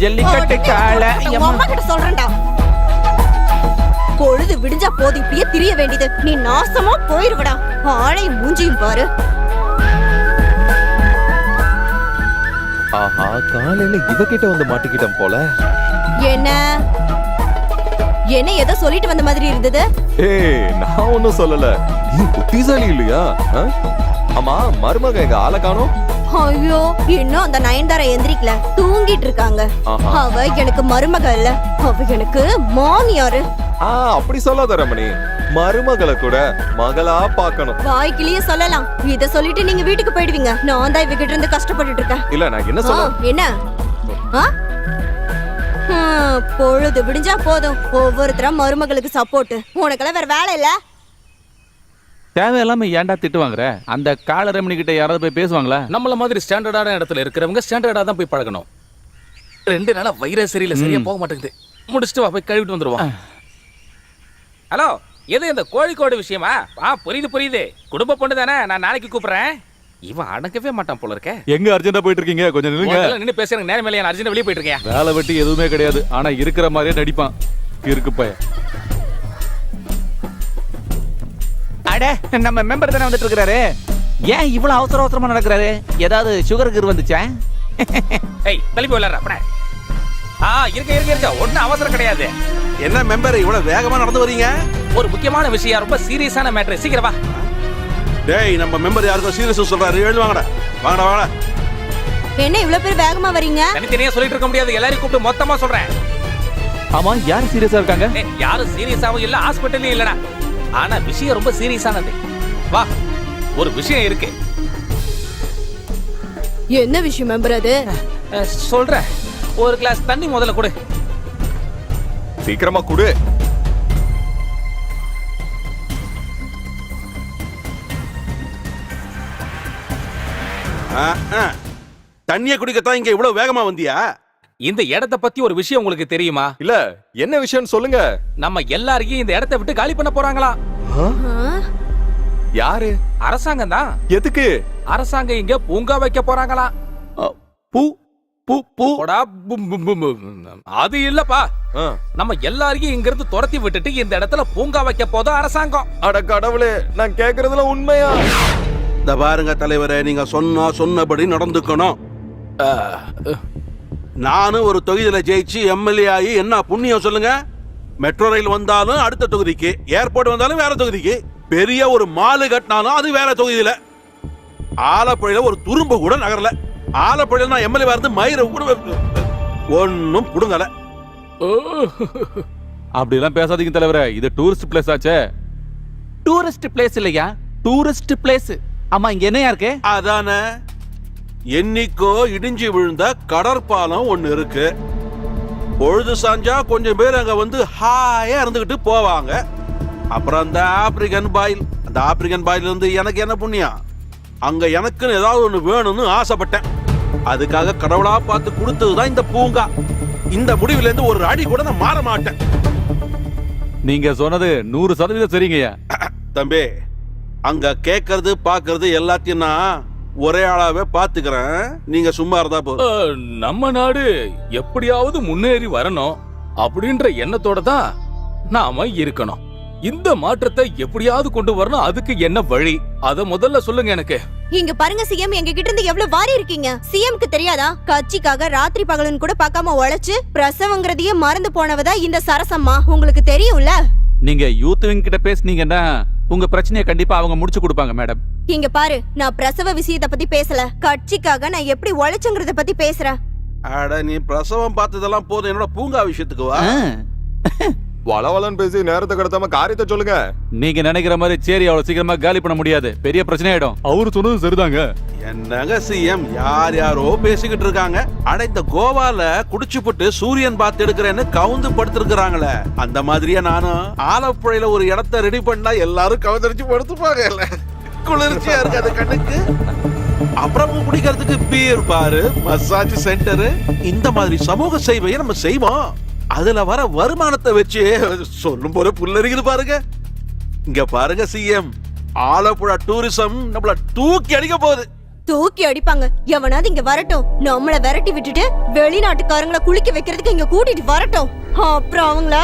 ஜல்லிக்கட்டு காளை. அம்மா கிட்ட சொல்றேன்டா. பொழுது விடிஞ்சா போது இப்படியே திரிய வேண்டியது. நீ நாசமா போயிருவடா. ஆளை மூஞ்சியும் பாரு. ஆஹா, காலையில இவகிட்ட வந்து மாட்டிக்கிட்டோம் போல. என்ன என்ன ஏதோ சொல்லிட்டு வந்த மாதிரி இருந்தது. ஏய், நான் ஒன்னும் சொல்லல. நீ புத்திசாலி இல்லையா? ஆமா, மருமக எங்க ஆளை காணோம். ஐயோ, இன்னும் அந்த நயன்தாரா எந்திரிக்கல, தூங்கிட்டு இருக்காங்க. அவ எனக்கு மருமக இல்ல, அவ எனக்கு மாமியாரு. அப்படி சொல்லாத ரமணி, மருமகளை கூட மகளா பாக்கணும். வாய்க்கிலேயே சொல்லலாம். இத சொல்லிட்டு நீங்க வீட்டுக்கு போயிடுவீங்க. நான் தான் இவகிட்ட இருந்து கஷ்டப்பட்டுட்டு இருக்கேன். இல்ல, நான் என்ன சொல்ல. என்ன பொழுது விடிஞ்சா போதும் ஒவ்வொருத்தரா மருமகளுக்கு சப்போர்ட். உனக்கெல்லாம் வேற வேலை இல்ல. தேவையில்லாம ஏன்டா திட்டு வாங்குற? அந்த காலரமணி கிட்ட யாராவது போய் பேசுவாங்களா? நம்மள மாதிரி ஸ்டாண்டர்டான இடத்துல இருக்கிறவங்க ஸ்டாண்டர்டா தான் போய் பழகணும். 2 நாளா வைரஸ் சரியில்லை, சரியா போக மாட்டேங்குது. முடிச்சுட்டு வா, போய் கழுவிட்டு வந்துருவோம். ஹலோ, எது இந்த கோழிக்கோடு விஷயமா? புரியுது. குடும்ப பொண்ணு தானே, நான் நாளைக்கு கூப்பிடுறேன். இவன் அடங்கவே மாட்டான் போல இருக்க. எங்க அர்ஜென்ட்டா போயிட்டு இருக்கீங்க? கொஞ்சம் நில்லுங்க. நின்னு பேசுறேன். நேரம் மேலே அர்ஜென்ட் வெளியே போயிட்டு இருக்கேன். வேலை வெட்டி எதுவுமே கிடையாது, ஆனா இருக்கிற மாதிரியே நடிப்பான். இருக்கு பையன். அட, நம்ம மெம்பர் தானே வந்துட்டு இருக்காரு. ஏன் இவ்வளவு அவசரமா நடக்கிறாரு? ஏதாவது சுகருக்கு வந்துச்சா? ஏய், தள்ளிப்போய் விளையாடுற அப்பட. இருக்க ஒன்னும் அவசரம் கிடையாது. என்ன மெம்பர் இவ்வளவு வேகமா நடந்து வரீங்க? ஒரு முக்கியமான விஷயம், ரொம்ப சீரியஸான மேட்டர். சீக்கிரம் வா. டேய், நம்ம மெம்பர் யாருக்கோ சீரியஸ் சொல்றாரு. எழுவாங்கடா, வாங்கடா. என்ன இவ்வளவு பேர் வேகமா வரீங்க? தனித்தனியா சொல்லிட்டு இருக்க முடியாது, எல்லாரையும் கூப்பிட்டு மொத்தமா சொல்றேன். ஆமா, யார் சீரியஸா இருக்காங்க? யாரும் சீரியஸாவும் இல்ல, ஹாஸ்பிட்டல்லயும் இல்லடா. ஆனா விஷயம் ரொம்ப சீரியஸானது. வா, ஒரு விஷயம் இருக்கு. என்ன விஷயம் மெம்பர் அது? சொல்றேன். ஒரு கிளாஸ் தண்ணி முதல்ல கொடு. சீக்கிரமா கொடு. தண்ணிய குடிக்கத்தான் இங்க இவ்வளவு வேகமா வந்தியா? இந்த இடத்தை பத்தி ஒரு விஷயம் உங்களுக்கு தெரியுமா? இல்ல, என்ன விஷயம் சொல்லுங்க. நம்ம எல்லாரையும் இந்த இடத்தை விட்டு காலி பண்ண போறாங்களா? யாரு? அரசாங்கம் தான். எதுக்கு? அரசாங்கம் இங்க பூங்கா வைக்க போறாங்களா? பூ பூ பூ அது இல்லப்பா. நம்ம எல்லாரையும் இங்க இருந்து துரத்தி விட்டுட்டு இந்த இடத்துல பூங்கா வைக்க போது அரசாங்கம். அட கடவுளே, நான் கேக்குறதுல உண்மையா? இந்த பாருங்க தலைவரே, நீங்க சொன்னபடி நடந்துக்கணும். நானும் ஒரு தொகுதியில ஜெயிச்சு எம்எல்ஏ ஆகி என்ன புண்ணியம் சொல்லுங்க? மெட்ரோ ரயில் வந்தாலும் அடுத்த தொகுதிக்கு, ஏர்போர்ட் வந்தாலும் வேற தொகுதிக்கு, பெரிய ஒரு மாலு கட்டினாலும் அது வேற தொகுதியில. ஆலப்புழையில ஒரு துரும்பு கூட நகரல. ஆலப்புழையில நான் எம்எல்ஏ இருந்து மயிரை ஒன்னும் புடுங்கல. அப்படி எல்லாம் பேசாதீங்க தலைவரே, இது டூரிஸ்ட் பிளேஸ் ஆச்சே. டூரிஸ்ட் பிளேஸ் இல்லையா, டூரிஸ்ட் பிளேஸ். ஆமா, இங்க என்னையா இருக்கு? அதானே, என்னைக்கோ இடிஞ்சு விழுந்த கடற்பாலம் ஒண்ணு இருக்கு. பொழுது சாஞ்சா கொஞ்சம் பேர் அங்க வந்து ஹாயா இருந்துகிட்டு போவாங்க. அப்புறம் அந்த ஆப்பிரிக்கன் பாயில் இருந்து எனக்கு என்ன புண்ணியம்? அங்க எனக்குன்னு ஏதாவது ஒண்ணு வேணும்னு ஆசைப்பட்டேன். அதுக்காக கடவுளா பார்த்து கொடுத்ததுதான் இந்த பூங்கா. இந்த முடிவுல இருந்து ஒரு அடி கூட நான் மாற மாட்டேன். நீங்க சொன்னது 100% சரிங்கய்யா. தம்பி, அங்க கேட்கறது பாக்குறது எல்லாத்தையும் நான் ஒரே ஆளாவே பாத்துக்கிறேன். நீங்க சும்மா இருந்தா போதும். நம்ம நாடு எப்படியாவது முன்னேறி வரணும் அப்படின்ற எண்ணத்தோட தான் நாம இருக்கணும். இந்த மாற்றத்தை எப்படியாவது கொண்டு வரணும். அதுக்கு என்ன வழி, அத முதல்ல சொல்லுங்க எனக்கு. இங்க பாருங்க சிஎம், எங்க கிட்ட இருந்து எவ்வளவு வாரி இருக்கீங்க. சிஎம்க்கு தெரியாதா? கட்சிக்காக ராத்திரி பகலன் கூட பார்க்காம உழைச்சு பிரசவங்கிறதையே மறந்து போனவதா இந்த சரசம்மா. உங்களுக்கு தெரியும்ல. நீங்க யூத் விங் கிட்ட பேசுனீங்கன்னா உங்க பிரச்சனையை கண்டிப்பா அவங்க முடிச்சு கொடுப்பாங்க மேடம். இங்க பாரு, நான் பிரசவ விஷயத்தை பத்தி பேசல, கட்சிக்காக நான் எப்படி உழைச்சுங்கறத பத்தி பேசுறேன். அட, நீ பிரசவம் பார்த்ததெல்லாம் போதும், என்னோட பூங்கா விஷயத்துக்கு வா. வளவலன் பேசி நேரத்தை கடத்தாம காரியத்தை சொல்லுங்க. நீங்க நினைக்கிற மாதிரி சேரி அவ்வளவு சீக்கிரமா காலி பண்ண முடியாது, பெரிய பிரச்சனை ஆயிடும். அவரு சொன்னது சரிதாங்க. என்னங்க சிஎம், யாரோ பேசிக்கிட்டு இருக்காங்க. அட, இந்த கோவால குடிச்சுப்புட்டு சூரியன் பார்த்து எடுக்கிறேன்னு கவுந்து படுத்திருக்கிறாங்களே, அந்த மாதிரியே நானும் ஆலப்புழையில ஒரு இடத்தை ரெடி பண்ணா எல்லாரும் கவுந்தரிச்சு படுத்துப்பாங்க. குளிர்ச்சியா இருக்காது கண்ணுக்கு. அப்புறம் குடிக்கிறதுக்கு பீர் பாரு, மசாஜ் சென்டர், இந்த மாதிரி சமூக சேவையை நம்ம செய்வோம். அதுல வர வருமானத்தை வச்சு சொல்லும் போது புல்லரிக்குது பாருங்க. இங்க பாருங்க சிஎம், ஆலப்புழா டூரிசம் நம்மள தூக்கி அடிக்க போகுது. தூக்கி அடிப்பாங்க. எவனாவது இங்க வரட்டும், நம்மள விரட்டி விட்டுட்டு வெளிநாட்டுக்காரங்கள குளிக்க வைக்கிறதுக்கு இங்க கூட்டிட்டு வரட்டும். அப்புறம் அவங்கள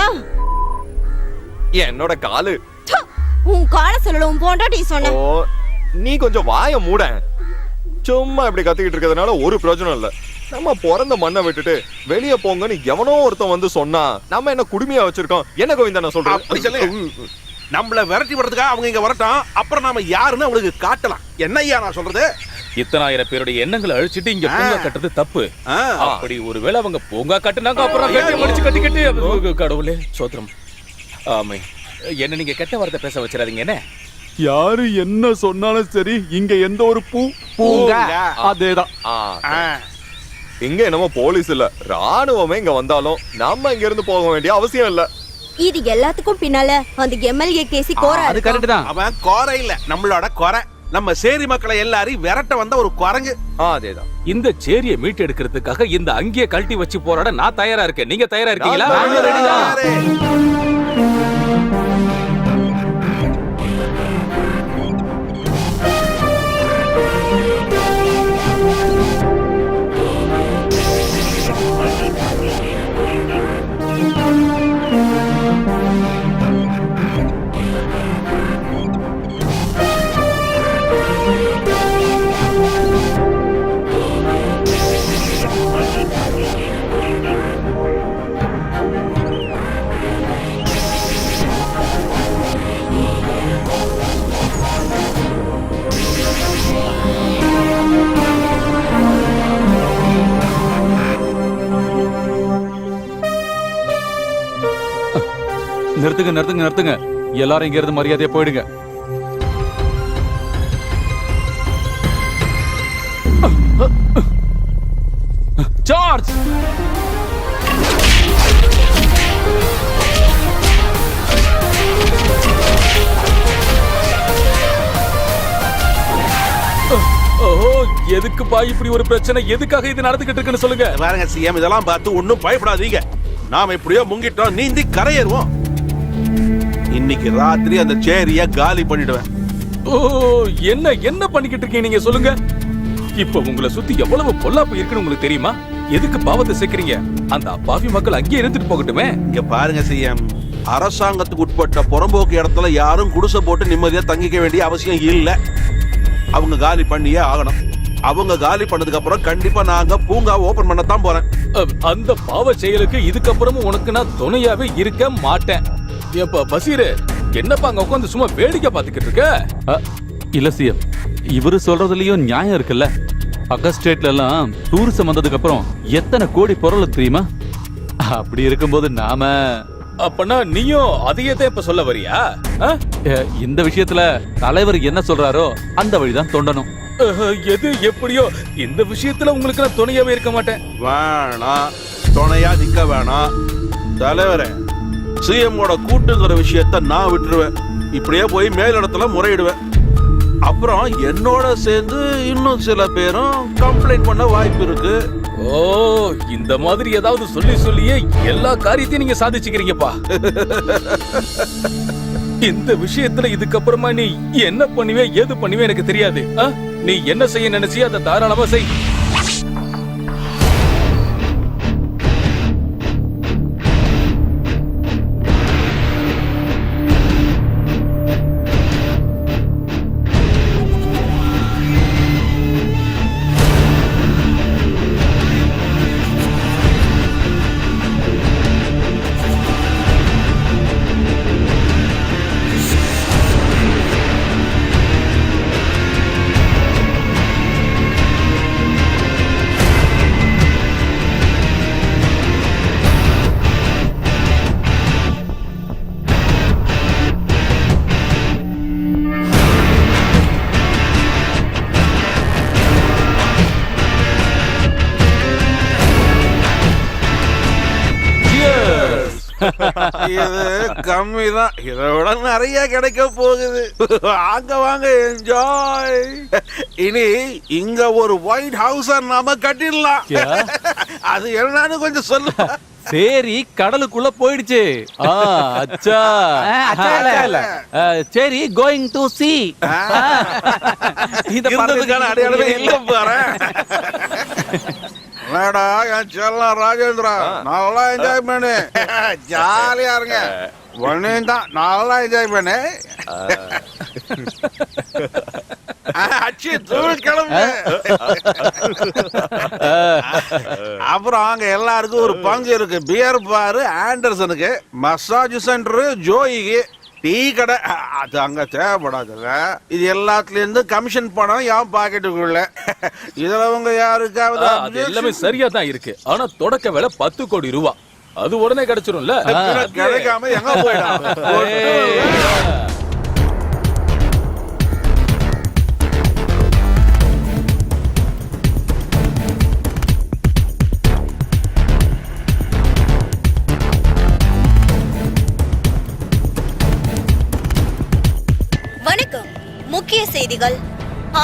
என்னோட காலு. ச்ச! உன் கால சொல்லல, உன் பொண்டாட்டி சொன்ன. ஓ, நீ கொஞ்சம் வாய மூட. சும்மா இப்படி கத்திக்கிட்டு இருக்கிறதுனால ஒரு பிரயோஜனம் இல்ல. நம்ம பிறந்த மண்ணை விட்டுட்டு வெளிய போங்கன்னு எவனோ ஒருத்தன் வந்து சொன்னா நம்ம என்ன குடுமையா வச்சிருக்கோம்? என்ன கோவிந்தா நான் அப்படி சொல்றேன். சொல்லு. நம்மள விரட்டி விடுறதுக்காக அவங்க இங்க வரட்டும், அப்புறம் நாம யாருன்னு அவங்களுக்கு காட்டலாம். என்ன ஐயா நான் சொல்றது? இத்தனாயிரம் பேருடைய எண்ணங்களை அழிச்சிட்டு இங்க பூங்கா கட்டுறது தப்பு. ஆ. அப்படி ஒருவேளை அவங்க பூங்கா கட்டுனாங்க, அப்புறம் கட்டி மடிச்சு கட்டி கடவுளே சோத்திரம். ஆமை, என்ன நீங்க கெட்ட வார்த்தை பேச வச்சிடாதீங்க. என்ன யாரு என்ன சொன்னாலும் சரி, இங்க எந்த ஒரு பூங்கா. அதேதான். இங்க என்னமோ போலீஸ் இல்ல, ராணுவமே இங்க வந்தாலும் நம்ம இங்க இருந்து போக வேண்டிய அவசியம் இல்ல. இது எல்லாத்துக்கும் பின்னால அந்த எம்எல்ஏ கேசி கோரா அது கரெக்ட் தான். அவன் குறை இல்ல, நம்மளோட குறை. நம்ம சேரி மக்களை எல்லாரையும் விரட்ட வந்த ஒரு குரங்கு. அதேதான். இந்த சேரியை மீட்டு எடுக்கிறதுக்காக இந்த அங்கேயே கழட்டி வச்சு போராட நான் தயாரா இருக்கேன். நீங்க தயாரா இருக்கீங்களா? நாங்க ready தான். நிறுத்துங்க நிறுத்துங்க நிறுத்துங்க. எல்லாரும் இங்க இருந்து மரியாதையா போயிடுங்க. சார்ஜ்! ஓ, எதுக்குப்பா இப்படி ஒரு பிரச்சனை? எதுக்காக இது நடந்துகிட்டு இருக்குன்னு சொல்லுங்க. பாருங்க சிஎம், இதெல்லாம் பார்த்து ஒண்ணும் பயப்படாதீங்க. நாம இப்படியோ முங்கிட்டோம், நீந்தி கரையேறுவோம். இன்னைக்கு ராத்திரி அந்த சேரிய காலி பண்ணிடுவேன். ஓ, என்ன என்ன பண்ணிக்கிட்டு இருக்கீங்க நீங்க சொல்லுங்க. இப்ப உங்களை சுத்தி எவ்வளவு பொல்லாப்பு இருக்குன்னு உங்களுக்கு தெரியுமா? எதுக்கு பாவத்தை சேர்க்கறீங்க? அந்த அப்பாவி மக்கள் அங்கேயே இருந்துட்டு போகட்டுமே. இங்க பாருங்க சிஎம், அரசாங்கத்துக்கு உட்பட்ட புறம்போக்கு இடத்துல யாரும் குடிசை போட்டு நிம்மதியா தங்கிக்க வேண்டிய அவசியம் இல்ல. அவங்க காலி பண்ணியே ஆகணும். அவங்க காலி பண்ணதுக்கு அப்புறம் கண்டிப்பா நாங்க பூங்கா ஓபன் பண்ணத்தான் போறேன். அந்த பாவ செயலுக்கு இதுக்கப்புறமும் உனக்கு நான் துணையாவே இருக்க மாட்டேன். ஏப்பா பசீரு, என்னப்பா அங்க உட்காந்து சும்மா வேடிக்கை பார்த்துக்கிட்டு இருக்க? இல்ல சிஎம், இவரு சொல்றதுலயும் நியாயம் இருக்குல்ல. பக்க ஸ்டேட்ல எல்லாம் டூரிசம் வந்ததுக்கு அப்புறம் எத்தனை கோடி பொருள் தெரியுமா? அப்படி இருக்கும்போது நாம அப்பனா நீயும் அதையே தான் இப்ப சொல்ல வரியா? இந்த விஷயத்துல தலைவர் என்ன சொல்றாரோ அந்த வழிதான் தோண்டணும். எது எப்படியோ இந்த விஷயத்துல உங்களுக்கு நான் துணையாவே இருக்க மாட்டேன். வேணாம், துணையா நிக்க வேணாம். தலைவரே, சிஎம்மோட கூட்டுங்கிற விஷயத்த நான் விட்டுருவேன். இப்படியே போய் மேலிடத்துல முறையிடுவேன். அப்புறம் என்னோட சேர்ந்து இன்னும் சில பேரும் கம்ப்ளைண்ட் பண்ண வாய்ப்பு இருக்கு. ஓ, இந்த மாதிரி ஏதாவது சொல்லி சொல்லியே எல்லா காரியத்தையும் நீங்க சாதிச்சுக்கிறீங்கப்பா. இந்த விஷயத்துல இதுக்கப்புறமா நீ என்ன பண்ணுவே ஏது பண்ணுவே எனக்கு தெரியாது. நீ என்ன செய்ய நினைச்சியோ அதை தாராளமா செய். இது கம்மிதான், இதை விட நிறைய கிடைக்க போகுது. வாங்க வாங்க, என்ஜாய். இனி இங்க ஒரு ஒயிட் ஹவுஸ் நாம கட்டிடலாம். அது என்னன்னு கொஞ்சம் சொல்லு. சரி கடலுக்குள்ள போயிடுச்சு. அச்சா அச்சா இல்ல. சரி கோயிங் டு சி. இருந்ததுக்கான அடையாளமே இல்ல பாரு. என்னடா என் செல்லம் ராஜேந்திரா, நல்லா என்ஜாய் பண்ணு, ஜாலியா இருங்க. ஒன்னையும் தான் நல்லா என்ஜாய் பண்ணு. அச்சி தூள் கிளம்பு. அப்புறம் அங்க எல்லாருக்கும் ஒரு பங்கு இருக்கு. பியர் பாரு ஆண்டர்சனுக்கு, மசாஜ் சென்டர் ஜோயிக்கு, டீ கடை அது அங்க தேவைப்படாதுங்க. இது எல்லாத்துல இருந்து கமிஷன் பணம் என் பாக்கெட்டுக்குள்ள. இதுல உங்க யாருக்காவது அது எல்லாமே சரியா தான் இருக்கு. ஆனா தொடக்க விலை 10 கோடி ரூபாய். அது உடனே கிடைச்சிரும்ல. கிடைக்காம எங்க போயிடும். வணக்கம். முக்கிய செய்திகள்.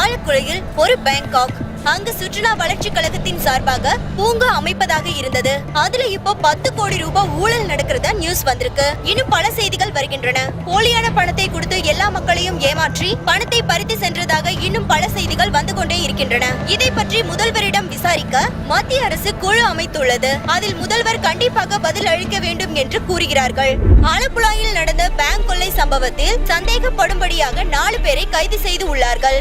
ஆலப்புழையில் ஒரு பேங்காக், அங்கு சுற்றுலா வளர்ச்சி கழகத்தின் சார்பாக பூங்கா அமைப்பதாக இருந்தது. அதுல இப்போ 10 கோடி ரூபாய் ஊழல் நடக்கிறதா நியூஸ் வந்திருக்கு. இன்னும் பல செய்திகள் வருகின்றன. போலியான பணத்தை கொடுத்து எல்லா மக்களையும் ஏமாற்றி பணத்தை பறித்து சென்றதாக இன்னும் பல செய்திகள் வந்து கொண்டே இருக்கின்றன. இதை பற்றி முதல்வரிடம் விசாரிக்க மத்திய அரசு குழு அமைத்துள்ளது. அதில் முதல்வர் கண்டிப்பாக பதில் அளிக்க வேண்டும் என்று கூறுகிறார்கள். ஆலப்புழாயில் நடந்த பேங்க் கொள்ளை சம்பவத்தில் சந்தேகப்படும்படியாக 4 பேரை கைது செய்து உள்ளார்கள்.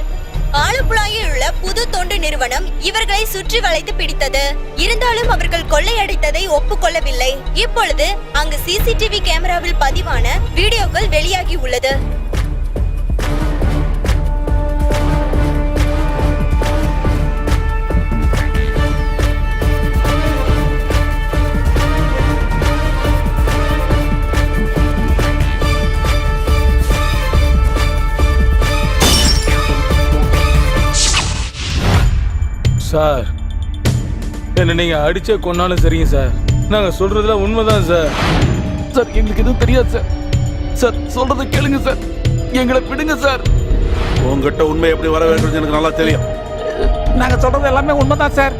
ஆலப்புழாயில் உள்ள புது தொண்டு நிறுவனம் இவர்களை சுற்றி வளைத்து பிடித்தது. இருந்தாலும் அவர்கள் கொள்ளையடித்ததை ஒப்புக்கொள்ளவில்லை. இப்பொழுது அங்கு சிசிடிவி கேமராவில் பதிவான வீடியோக்கள் வெளியாகி உள்ளது. சார், என்ன நீங்க அடிச்சே கொன்னாலும் சரிங்க சார். நாங்க சொல்றதுல உண்மைதான் சார். சார் எங்களுக்கு எதுவும் தெரியாது சார். சார் சொல்றதை கேளுங்க சார், எங்களை விடுங்க சார். உங்ககிட்ட உண்மை எப்படி வர வேண்டும் எனக்கு நல்லா தெரியும். நாங்க சொல்றது எல்லாமே உண்மைதான் சார்.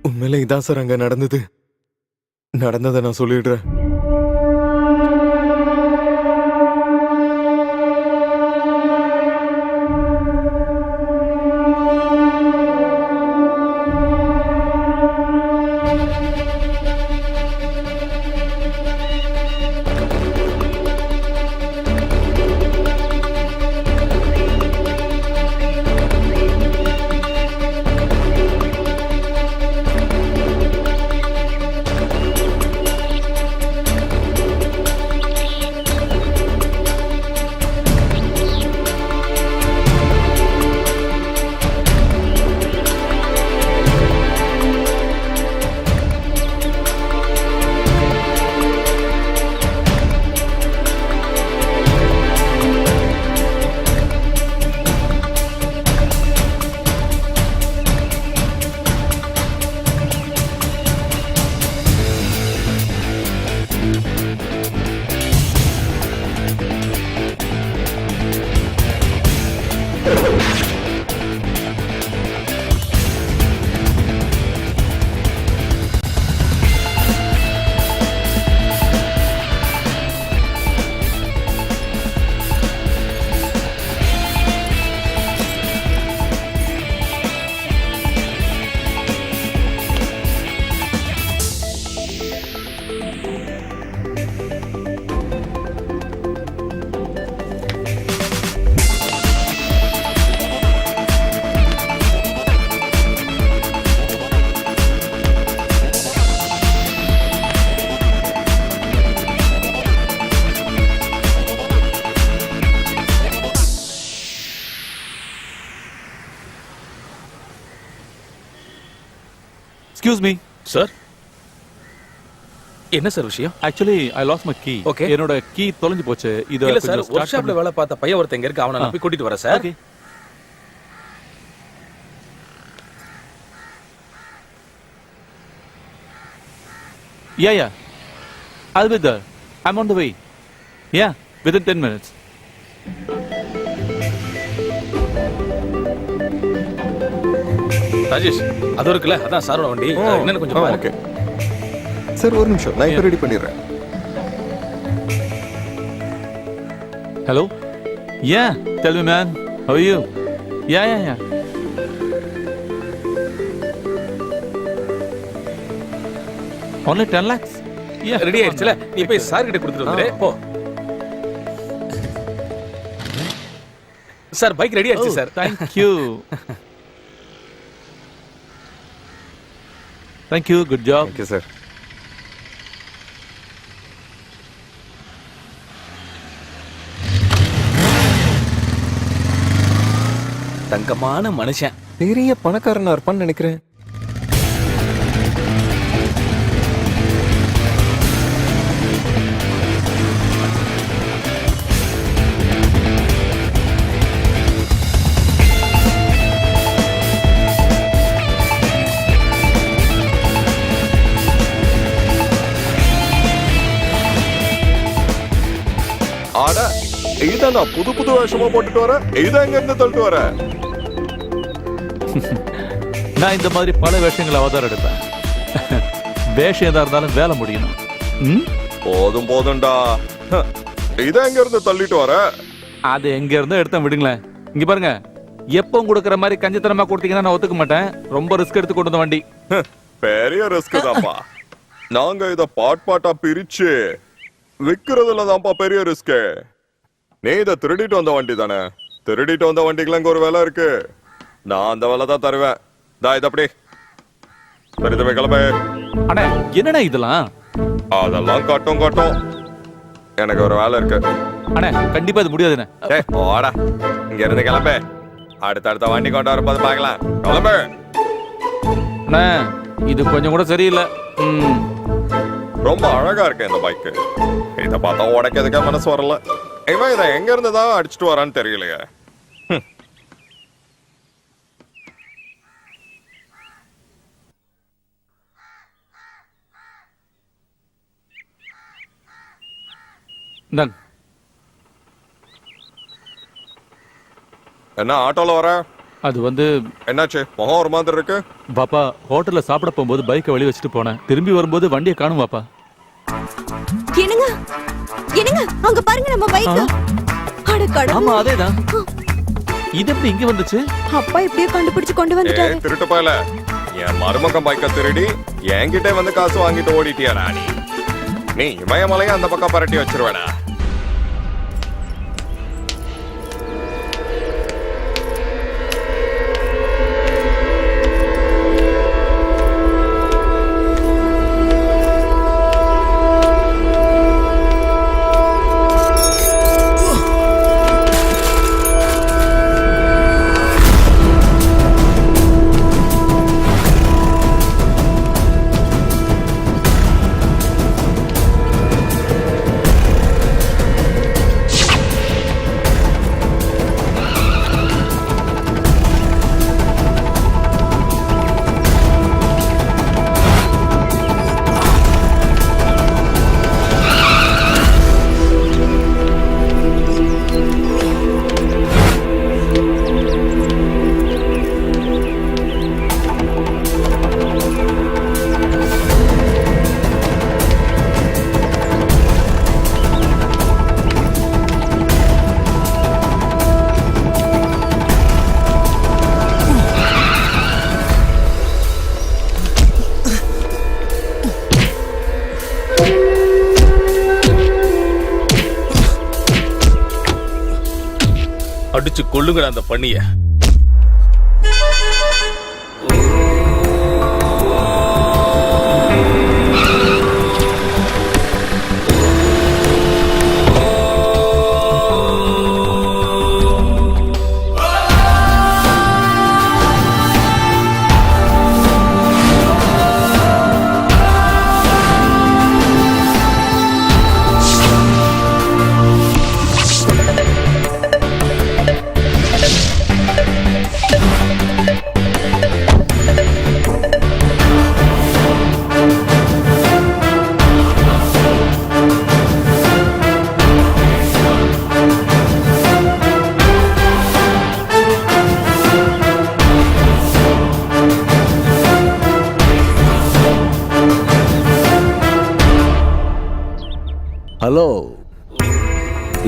உண்மையில இதான் சார் அங்க நடந்ததை நான் சொல்லிடுறேன். எக்ஸ்கியூஸ் மீ சார், என்ன சார் விஷயம்? Actually I lost my key. Okay. என்னோட கீ தொலைஞ்சு போச்சு. இது இல்ல சார், ஒர்க் ஷாப்ல வேலை பார்த்த பையன் ஒருத்தன் இங்க இருக்கு. அவனை நான் போய் கூட்டிட்டு வரேன் sir. Okay. Yeah. I'll be there. I'm on the way. Yeah, within 10 minutes. Rajesh அது இருக்குல்ல அதான் சாரோட வண்டி அது என்னன்னு கொஞ்சம் பாரு. ஓகே சார் ஒரு நிமிஷம் நான் இப்போ ரெடி பண்ணிடுறேன். Hello? Yeah, tell me, man. How are you? Yeah. Only 10 lakhs? Yeah. Ready ஆயிடுச்சுல நீ போய் சார் கிட்ட கொடுத்துட்டு வந்துரு போ. சார் பைக் ரெடி ஆயிடுச்சு sir. Thank you. Thank you, good job. Okay sir. தங்கமான மனுஷன். பெரிய பணக்காரனா இருப்பான்னு நினைக்கிறேன். ஆடா இதுதான் புது புது வேஷமா போட்டுட்டு வர. இதுதான் எங்க இருந்து தள்ளிட்டு வர. நான் இந்த மாதிரி பல வேஷங்கள் அவதாரம் எடுப்பேன். வேஷம் எதா இருந்தாலும் வேலை முடியணும். ம்? போதும் போதும்டா. இதை எங்க இருந்து தள்ளிட்டு வர. அது எங்க இருந்தோ எடுத்தேன் விடுங்களேன். இங்க பாருங்க, எப்பவும் கொடுக்கற மாதிரி கஞ்சத்தனமா கொடுத்தீங்கன்னா நான் ஒத்துக்க மாட்டேன். ரொம்ப ரிஸ்க் எடுத்து கொண்டு வந்த வண்டி. பெரிய ரிஸ்க் தான்ப்பா. நாங்க இத பாட்டா பிரிச்சு விக்கிறதுல தான்ப்பா பெரிய ரிஸ்க். நீ இத திருடிட்டு வந்த வண்டி தானே. திருடிட்டு வந்த வண்டிக்குலாம் இங்க ஒரு வேலை இருக்கு. நான் அந்த வேலை தான் தருவேன். தா இது அப்படி பெரிதமே கிளம்பு. அண்ணே என்னண்ணே இதெல்லாம்? அதெல்லாம் காட்டும். எனக்கு ஒரு வேலை இருக்கு. அண்ணே கண்டிப்பா இது முடியாதுண்ணே. ஏய் போடா இங்க இருந்து கிளம்பு. அடுத்த வண்டி கொண்டு வரும்போது பார்க்கலாம். கிளம்பு. அண்ணே இது கொஞ்சம் கூட சரியில்லை. ரொம்ப அழகா இருக்கு இந்த பைக். இத பார்த்தா உடைக்கிறதுக்கே மனசு வரல. இவன் இதை எங்க இருந்து தான் அடிச்சுட்டு வரான்னு தெரியலையே. இந்தாங்க. என்ன ஆட்டோல வர? அது வந்து என்னாச்சு முகம் ஒரு மாதிரி இருக்கு? பாப்பா ஹோட்டல்ல சாப்பிட போகும்போது பைக்கை வெளிய வச்சுட்டு போனேன். திரும்பி வரும்போது வண்டியை காணும் பாப்பா. என்னங்க அங்க பாருங்க நம்ம பைக். அட கடவுளே. ஆமா அதேதான். இது எப்படி இங்க வந்துச்சு? அப்பா இப்படியே கண்டுபிடிச்சு கொண்டு வந்துட்டாரு. ஏய் திருட்டு போயல. என் மருமகன் பைக்கை திருடி என்கிட்ட வந்து காசு வாங்கிட்டு ஓடிட்டியாடா நீ. நீ இமயமலையை அந்த பக்கம் பரட்டி வச்சிருவேடா. அடிச்சு கொள்ளுங்கடா அந்த பண்ணிய.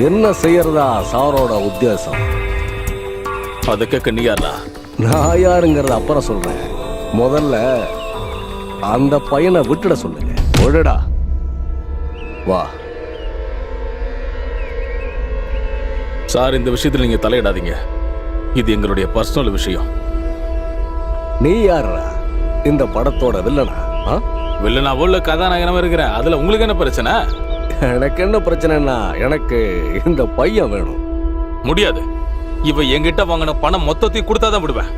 என்ன செய்யறதா சாரோட உத்தேசம்? அதுக்கு நீ யாரா? நான் யாருங்கிறத அப்புறம் சொல்றேன். முதல்ல அந்த பையனை விட்டுட சொல்லுங்க. ஒழுடா வா. சார், இந்த விஷயத்துல நீங்க தலையிடாதீங்க. இது எங்களுடைய பர்சனல் விஷயம். நீ யாரா? இந்த படத்தோட வில்லனா? ஆ? வில்லனா உள்ள கதாநாயகனமா இருக்கிறேன். அதுல உங்களுக்கு என்ன பிரச்சனை? எனக்கு என்ன பிரச்சனைன்னா, எனக்கு இந்த பையன் வேணும். முடியாது. இவ என்கிட்ட வாங்கின பணம் மொத்தத்தையும் கொடுத்தாதான் விடுவேன்.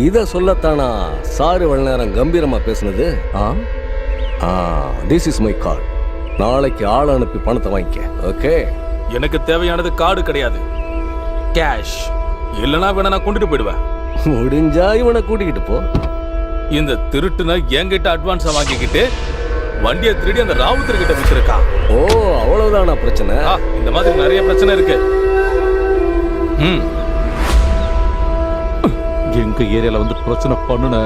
இத சொல்லத்தானா சாரு இவ்வளவு நேரம் கம்பீரமா பேசுனது? This is my card. நாளைக்கு ஆள் அனுப்பி பணத்தை வாங்கிக்க. ஓகே? எனக்கு தேவையானது கார்டு கிடையாது, கேஷ். இல்லனா வேணா நான் கொண்டுட்டு போயிடுவேன். முடிஞ்சா இவனை கூட்டிக்கிட்டு போ. இந்த திருட்டுன என்கிட்ட அட்வான்ஸா வாங்கிக்கிட்டு வண்டியை திருடி அந்த ராவுத்தர் கிட்ட வித்திருக்கா. ஓ, அவ்வளவுதானா பிரச்சனை? இந்த மாதிரி நிறைய பிரச்சனை இருக்கு. எங்க ஏரியால வந்து பிரச்சனை பண்ணுன.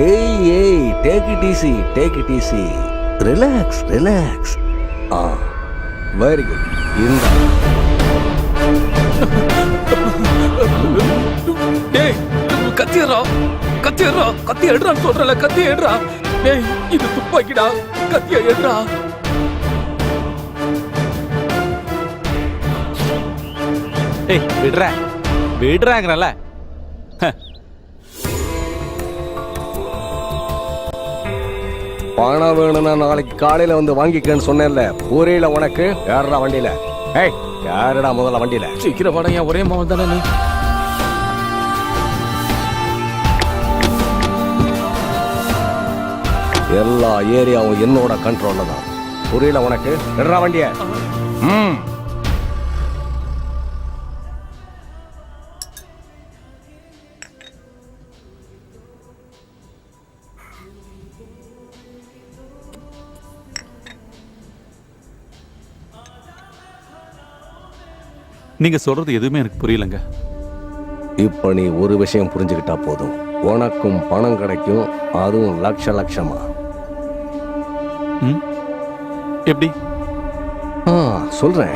ஏய், take it easy, take it easy. Relax, relax. Very good. இந்த டேய், கத்தியறா, கத்தியறா, கத்தி எடுறான்னு சொல்றல, கத்தி எடுறா. டேய், இது துப்பாக்கிடா, கத்திய எடுறா. ஏய், விடுறாங்கறல. பணம் வேணும்னா நாளைக்கு காலையில வந்து வாங்கிக்கன்னு சொன்னேன்ல. புரியல உனக்கு? யாருடா வண்டியில? ஏய், யாருடா முதல்ல வண்டியில? சீக்கிரம் வாடா, ஒரே மாவன் தானே நீ. எல்லா ஏரியாவும் என்னோட கண்ட்ரோல்ல தான். புரியல உனக்கு? எடுறா வண்டிய. நீங்க சொல்றது எதுவுமே எனக்கு புரியலங்க. இப்ப நீ ஒரு விஷயம் புரிஞ்சுக்கிட்டா போதும். உனக்கும் பணம் கிடைக்கும், அதுவும் லட்சமா. எப்படி? சொல்றேன்.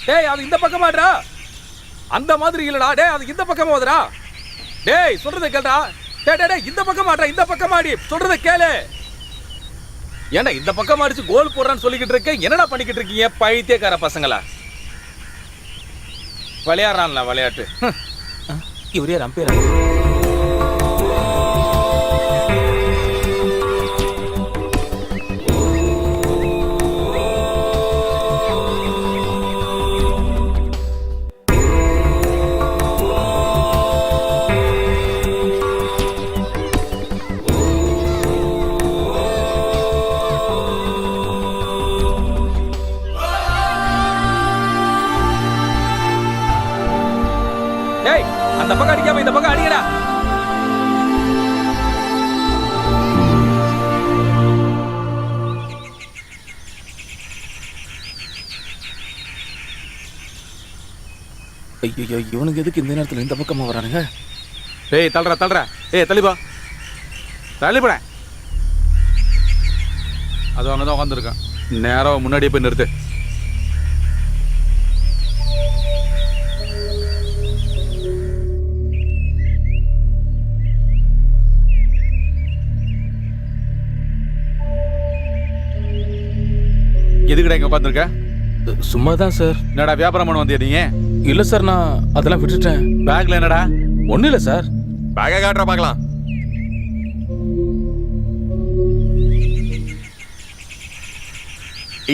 டேய், அது இந்த பக்கமாடா. அந்த மாதிரி இல்லடா. டேய், அது இந்த பக்கமா வருடா. டேய், சொல்றத கேளுடா. டேய் டேய், இந்த பக்கமாடா, இந்த பக்கமாடி. சொல்றத கேளு. ஏன்னா இந்த பக்கம் அடிச்சு கோல் போடுறான்னு சொல்லிக்கிட்டு இருக்க. என்னடா பண்ணிக்கிட்டு இருக்கீங்க பைத்தியக்கார பசங்களா? விளையாடுறான்ல விளையாட்டு. இவரே அம்பேர். அந்த பக்கம் அடிக்காம இந்த பக்கம் அடிக்கடா. ஐயோ, இவனுக்கு எதுக்கு இந்த நேரத்துல இந்த பக்கமா வரானுங்க? டேய், தள்ளுறா. ஏய், தள்ளிப்பா, தள்ளிப்பட. அது அங்கதான் உட்காந்துருக்கான். நேரம் முன்னாடியே போய் நிறுத்து. எதுக்குடா இங்க உட்காந்துருக்க? சும்மா தான் சார். என்னடா வியாபாரம் பண்ண வந்தியா நீங்க? இல்ல சார், நான் அதெல்லாம் விட்டுட்டேன். பேக்ல என்னடா? ஒண்ணு இல்ல சார். பேக்க காட்டுற பார்க்கலாம்.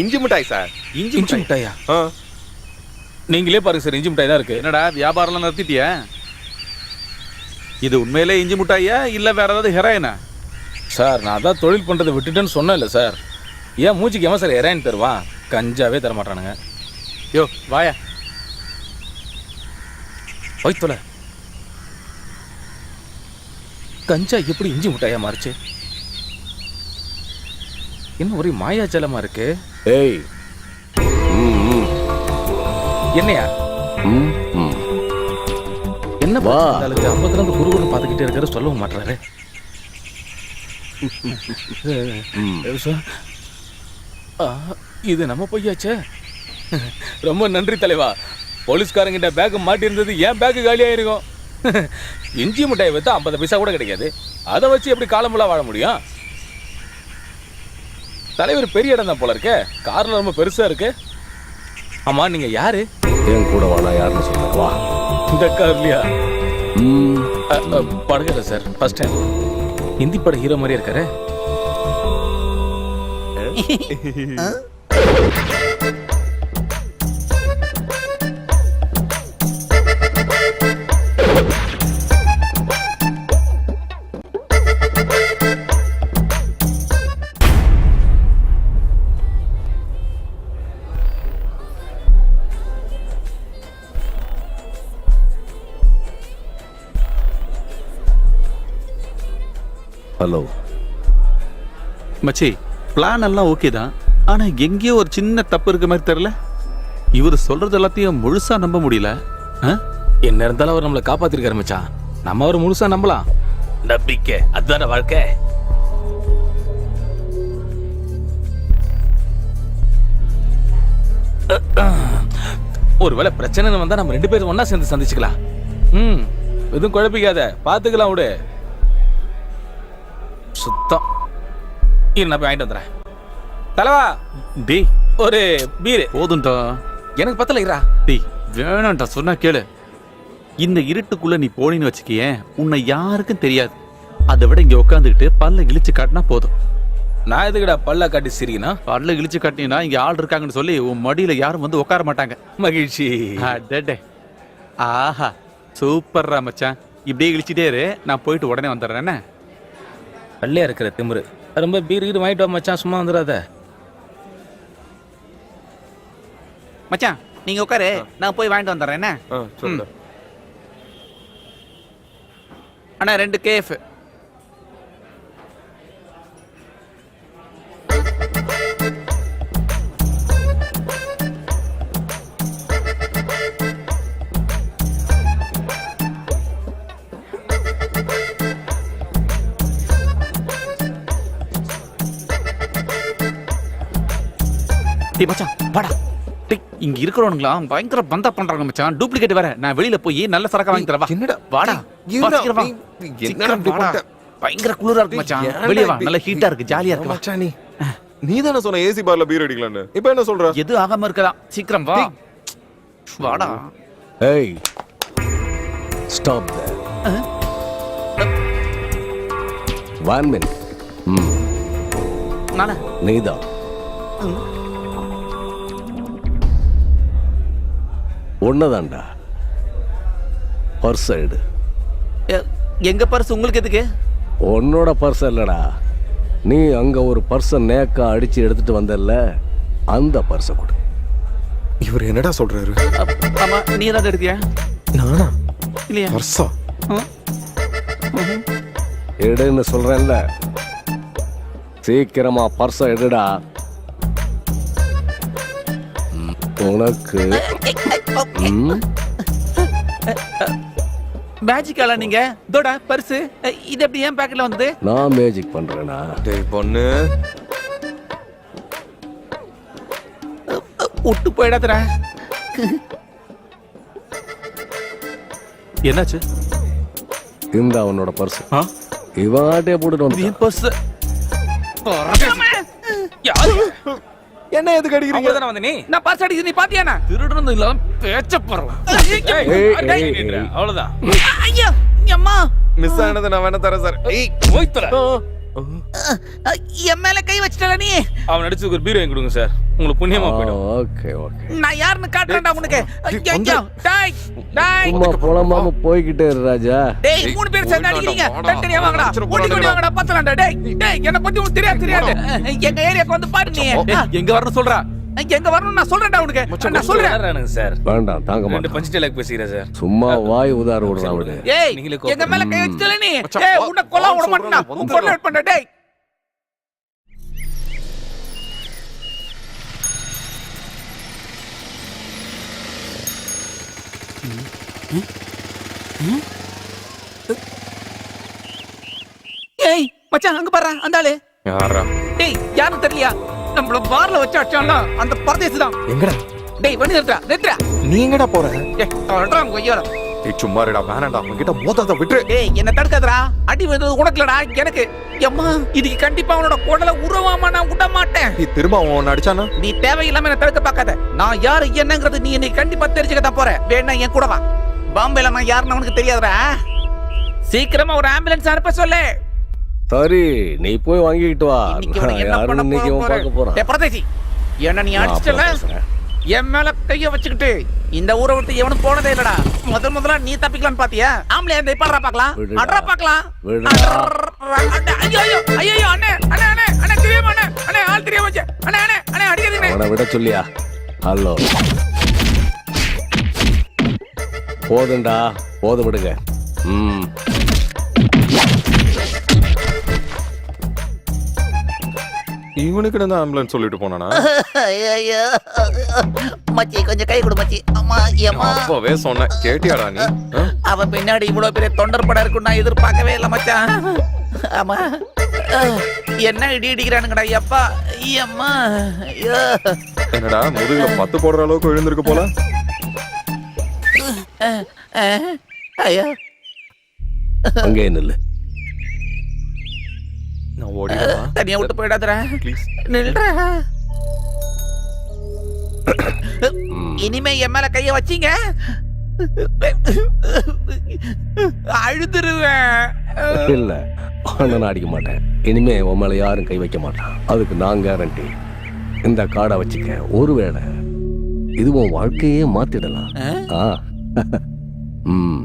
இஞ்சி மிட்டாய் சார். இஞ்சி மிட்டாயா? நீங்களே பாருங்க சார், இஞ்சி மிட்டாய் தான் இருக்கு. என்னடா வியாபாரம்லாம் நிறுத்திட்டியா? இது உண்மையிலே இஞ்சி மிட்டாயா இல்ல வேற ஏதாவது ஹெராயினா? சார், நான் அதான் தொழில் பண்றதை விட்டுட்டேன்னு சொன்னேன் இல்ல சார். ஏன் மூச்சுக்கு ஏன் சார் ஹெராயின் தருவான்? கஞ்சாவே தர மாட்டானுங்க. யோ வாயா. போய் தொலை. கஞ்சா எப்படி இஞ்சி முட்டாயா மாறுச்சு? என்ன ஒரே மாயாஜலமா இருக்கு. ஏய் என்னையா என்ன வா. ஆளுக்கு அப்பத்துல இருந்து குருகுரு பார்த்துக்கிட்டே இருக்காரு, சொல்லவும் மாட்டாரு. இது நம்ம பொய்யாச்சே. ரொம்ப நன்றி தலைவா. போலீஸ்காரங்கிட்ட பேக் மாட்டி இருந்தது, என் பேக் காலியாயிருக்கும். இஞ்சி மிட்டாயை வைத்து 50 பைசா கூட கிடைக்காது. அதை வச்சு எப்படி காலம்புலா வாழ முடியும்? தலைவர் பெரிய இடம் தான் போல இருக்கே, கார்ல ரொம்ப பெருசா இருக்கு. ஆமா, நீங்க யாரு? என் கூட வா, நான் யாருன்னு சொல்றேன். வா. இந்த கார்லயா? படகல சார், ஃபர்ஸ்ட் டைம். ஹிந்தி பட ஹீரோ மாதிரி இருக்காரு. ஹலோ மச்சி, பிளான் எல்லாம் ஓகே தான். ஆனா எங்கேயோ ஒரு சின்ன தப்பு இருக்க மாதிரி தெரியல. இவர் சொல்றது எல்லாத்தையும் முழுசா நம்ப முடியல. என்ன இருந்தாலும் அவர் நம்மளை காப்பாத்திருக்காரு மச்சான். நம்ம அவர் முழுசா நம்பலாம். நம்பிக்கை அதுதான வாழ்க்கை. ஒருவேளை பிரச்சனை வந்தா நம்ம 2 பேரும் ஒன்னா சேர்ந்து சந்திச்சுக்கலாம். எதுவும் குழப்பிக்காத, பாத்துக்கலாம் விடு. சுத்தம். இரு, நான் போய் வாங்கிட்டு வந்துடுறேன். தலைவா, டேய் ஒரு பீரு போதும்டா. எனக்கு பத்தல. இரா டேய் வேணாம்டா, சொன்னா கேளு. இந்த இருட்டுக்குள்ள நீ போனீன்னு வச்சுக்கியேன், உன்னை யாருக்கும் தெரியாது. அதை விட இங்க உட்காந்துக்கிட்டு பல்ல இழிச்சு காட்டினா போதும். நான் எதுக்குடா பல்ல காட்டி சிரிக்கனா? பல்ல இழிச்சு காட்டினா இங்க ஆள் இருக்காங்கன்னு சொல்லி உன் மடியில யாரும் வந்து உட்கார மாட்டாங்க. மகிழ்ச்சி. அடடே. ஆஹா, சூப்பர்ரா மச்சான். இப்படியே இழிச்சிட்டே இரு, நான் போயிட்டு உடனே வந்துடுறேன். என்ன பள்ளையா இருக்கிற திமிரு. ரொம்ப பீர் கீர் வாங்கிட்டு வா மச்சான், சும்மா வந்துடாத. மச்சான் நீங்க உட்காரு, நான் போய் வாங்கிட்டு வந்துடுறேன். என்ன சொல்லு. அண்ணா 2 கேஃப். டேய் மச்சான் வாடா. டேய் இங்க இருக்கிறவனுங்களாம் பயங்கர பந்தா பண்றாங்க மச்சான். டூப்ளிகேட் வேற. நான் வெளியில போய் நல்ல சரக்கு வாங்கி தரவா. என்னடா வாடா. என்னடா, வா, சீக்கிரம் வா. என்னடா சீக்கிரம் இப்படி வாடா. பண்ணிட்ட? பயங்கர குளிரா இருக்கு மச்சான். வெளிய வா, நல்ல ஹீட்டா இருக்கு, ஜாலியா இருக்கு. வா. மச்சான், நீ தானே சொன்ன ஏசி பார்ல பீர் அடிக்கலாம்னு. இப்போ என்ன சொல்ற? எது ஆகாம இருக்கலாம். சீக்கிரம் வா. வாடா. ஏய் ஸ்டாப் தேர். 1 minute. நானே நீதான். ஒன்னதான்டா. பர்ஸ் எடு. எங்க பர்ஸ் உங்களுக்கு எதுக்கு? உன்னோட பர்ஸ் இல்லடா. நீ அங்க ஒரு பர்ஸை நேக்கா அடிச்சு எடுத்துட்டு வந்தல்ல, அந்த பர்ஸை கொடு. இவர் என்னடா சொல்றாரு? ஆமா, நீ ஏதாவது எடுத்தியா? நானா? இல்லையா? பர்ஸா? எடுன்னு சொல்றேன்ல, சீக்கிரமா பர்ஸை எடுடா. உனக்கு மேஜிக்கால நீங்க? தோடா பர்ஸ். இது எப்படி ஏன் பேக்கெட்ல வந்தது? நான் மேஜிக் பண்றேனா? டேய் பொண்ணு, விட்டு போயிடாதடா. என்னாச்சு? இந்த அவனோட பர்ஸ். ஆ? இவன் ஆட்டையே போட்டுட்டு இது வந்து. என் பர்ஸ். யாரு? என்ன எதுக்கு அடிக்கிறீங்க? தானே வந்து நீ? நான் பர்ஸ் அடிக்குது, நீ பாத்தியானா? திருடுறது இல்லாம பேச்ச போறோம். அவ்வளவுதான். ஐயோ அம்மா, மிஸ் ஆனது நான் வேணா தரேன் சார். ஏய் போய்த்தல. என் மேல கை வச்சிட்டல நீ. அவன் அடிச்சதுக்கு ஒரு பீரோ வாங்கி கொடுங்க சார், உங்களுக்கு புண்ணியமா போயிடும். Okay okay. நான் யாருன்னு காட்டுறேன்டா உனக்கு. ஐயோ டேய் டேய். சும்மா புலம்பாம போய்கிட்டே இரு ராஜா. டேய் 3 பேர் சேர்ந்து அடிக்கிறீங்க. தனியா வாங்கடா. ஓடி வாங்கடா, பத்தலாம்டா. டேய் டேய், என்ன பத்தி உனக்கு தெரியாது. எங்க ஏரியாக்கு வந்து பாரு நீ. எங்க வரணும் சொல்றா? எங்க வரணும் நான் சொல்றேன்டா உனக்கு நான் சொல்றேன் வரானுங்க சார். வேண்டாம் தாங்க 2 மாட்டேன். பஞ்ச் டைலாக் பேசிக்கிறேன் சார். சும்மா வாய் உதார விடுறான் விடு. ஏய் நீங்களே எங்க மேல கை வச்சல நீ மச்சான், ஏய் வா, உன்னை கொல்ல வா விட மாட்டேன் சொல்றேன், உன் கொல்ல வெயிட் பண்ண டேய். ஏய் மச்சான் அங்க பாரு அந்த ஆளு. யாரா டேய் யாரும் தெரியலையா? நம்மள பார்ல வச்சு அடிச்சான்ல அந்த பரதேசி தான். எங்கடா டேய் வண்டி நிறுத்துடா. நீ எங்கடா போற? ஏய் அவன்றான் கொய்யால. ஏய் சும்மா இருடா, வேணாம்டா, அவன்கிட்ட மோதாத விட்டு. டேய் என்ன தடுக்காதடா. அடி வந்தது உனக்கு இல்லடா எனக்கு. அம்மா இதுக்கு கண்டிப்பா அவனோட குடல உருவாம நான் விட மாட்டேன். நீ திரும்ப அவன் அடிச்சானா? நீ தேவையில்லாம என்ன தடுக்க பார்க்காத. நான் யாரு என்னங்கிறது நீ என்னை கண்டிப்பா தெரிஞ்சுக்க தான் போற. வேணா என் கூட வா. பாம்பேல நான் யாருன்னு அவனுக்கு தெரியாதுடா. சீக்கிரமா ஒரு ஆம்புலன்ஸ் அனுப்ப சொல்லு. சரி நீ போய் வாங்கிட்டு வா. இன்னைக்கு இவனை நான் என்ன பண்ண யாருன்னு இன்னைக்கு இவன் பார்க்க போறான். டேய் பரதேசி என்ன நீ நான் அடிச்சல அப்புறம் பேசுறேன். என் மேல கைய வச்சுக்கிட்டு இந்த ஊரை விட்டு எவனும் போனதே இல்லடா. முதல்ல நீ தப்பிக்கலாம்னு பாத்தியா? ஆம்பளை இந்த இப்பறா பார்க்கலாம். விடுடா. அட்ரா பார்க்கலாம். விடுடா. ஐயோ ஐயோ அண்ணே அண்ணே அண்ணே அண்ணே தெரியாம அண்ணே அண்ணே ஆள் தெரியாம வச்சே அண்ணே அண்ணே அண்ணே அடிக்காதீங்க. அவனை விட சொல்லியா? ஹலோ போதுண்டா, போதும் விடுங்க. இவனுக்கு தான் ஆம்புலன்ஸ் சொல்லிட்டு போனானா? ஐயோ மச்சி கொஞ்சம் கை கொடு மச்சி. அம்மா ஏம்மா அப்பவே சொன்னேன், கேட்டியாடா நீ? அவன் பின்னாடி இவ்வளவு பெரிய தொண்டர் படம் இருக்கும் நான் எதிர்பார்க்கவே இல்லை மச்சான். ஆமா என்ன இடி இடிக்கிறானுங்கடா எப்பா அம்மா. ஐயோ என்னடா முதுகுல 10 போடுற அளவுக்கு விழுந்திருக்கு போல. ஐயோ அங்கே நில்லு. நான் ஓடிடுவா. தனியா விட்டு போயிடாதடா. ப்ளீஸ். நில்றா. இனிமே என் மேல கைய வச்சீங்க அழுதுருவேன். இல்ல நான் அடிக்க மாட்டேன். இனிமே உன் மேல யாரும் கை வைக்க மாட்டான். அதுக்கு நான் கேரண்டி. இந்த காடை வச்சுக்க, ஒருவேளை இது உன் வாழ்க்கையே மாத்திடலாம். ஆ. ம்.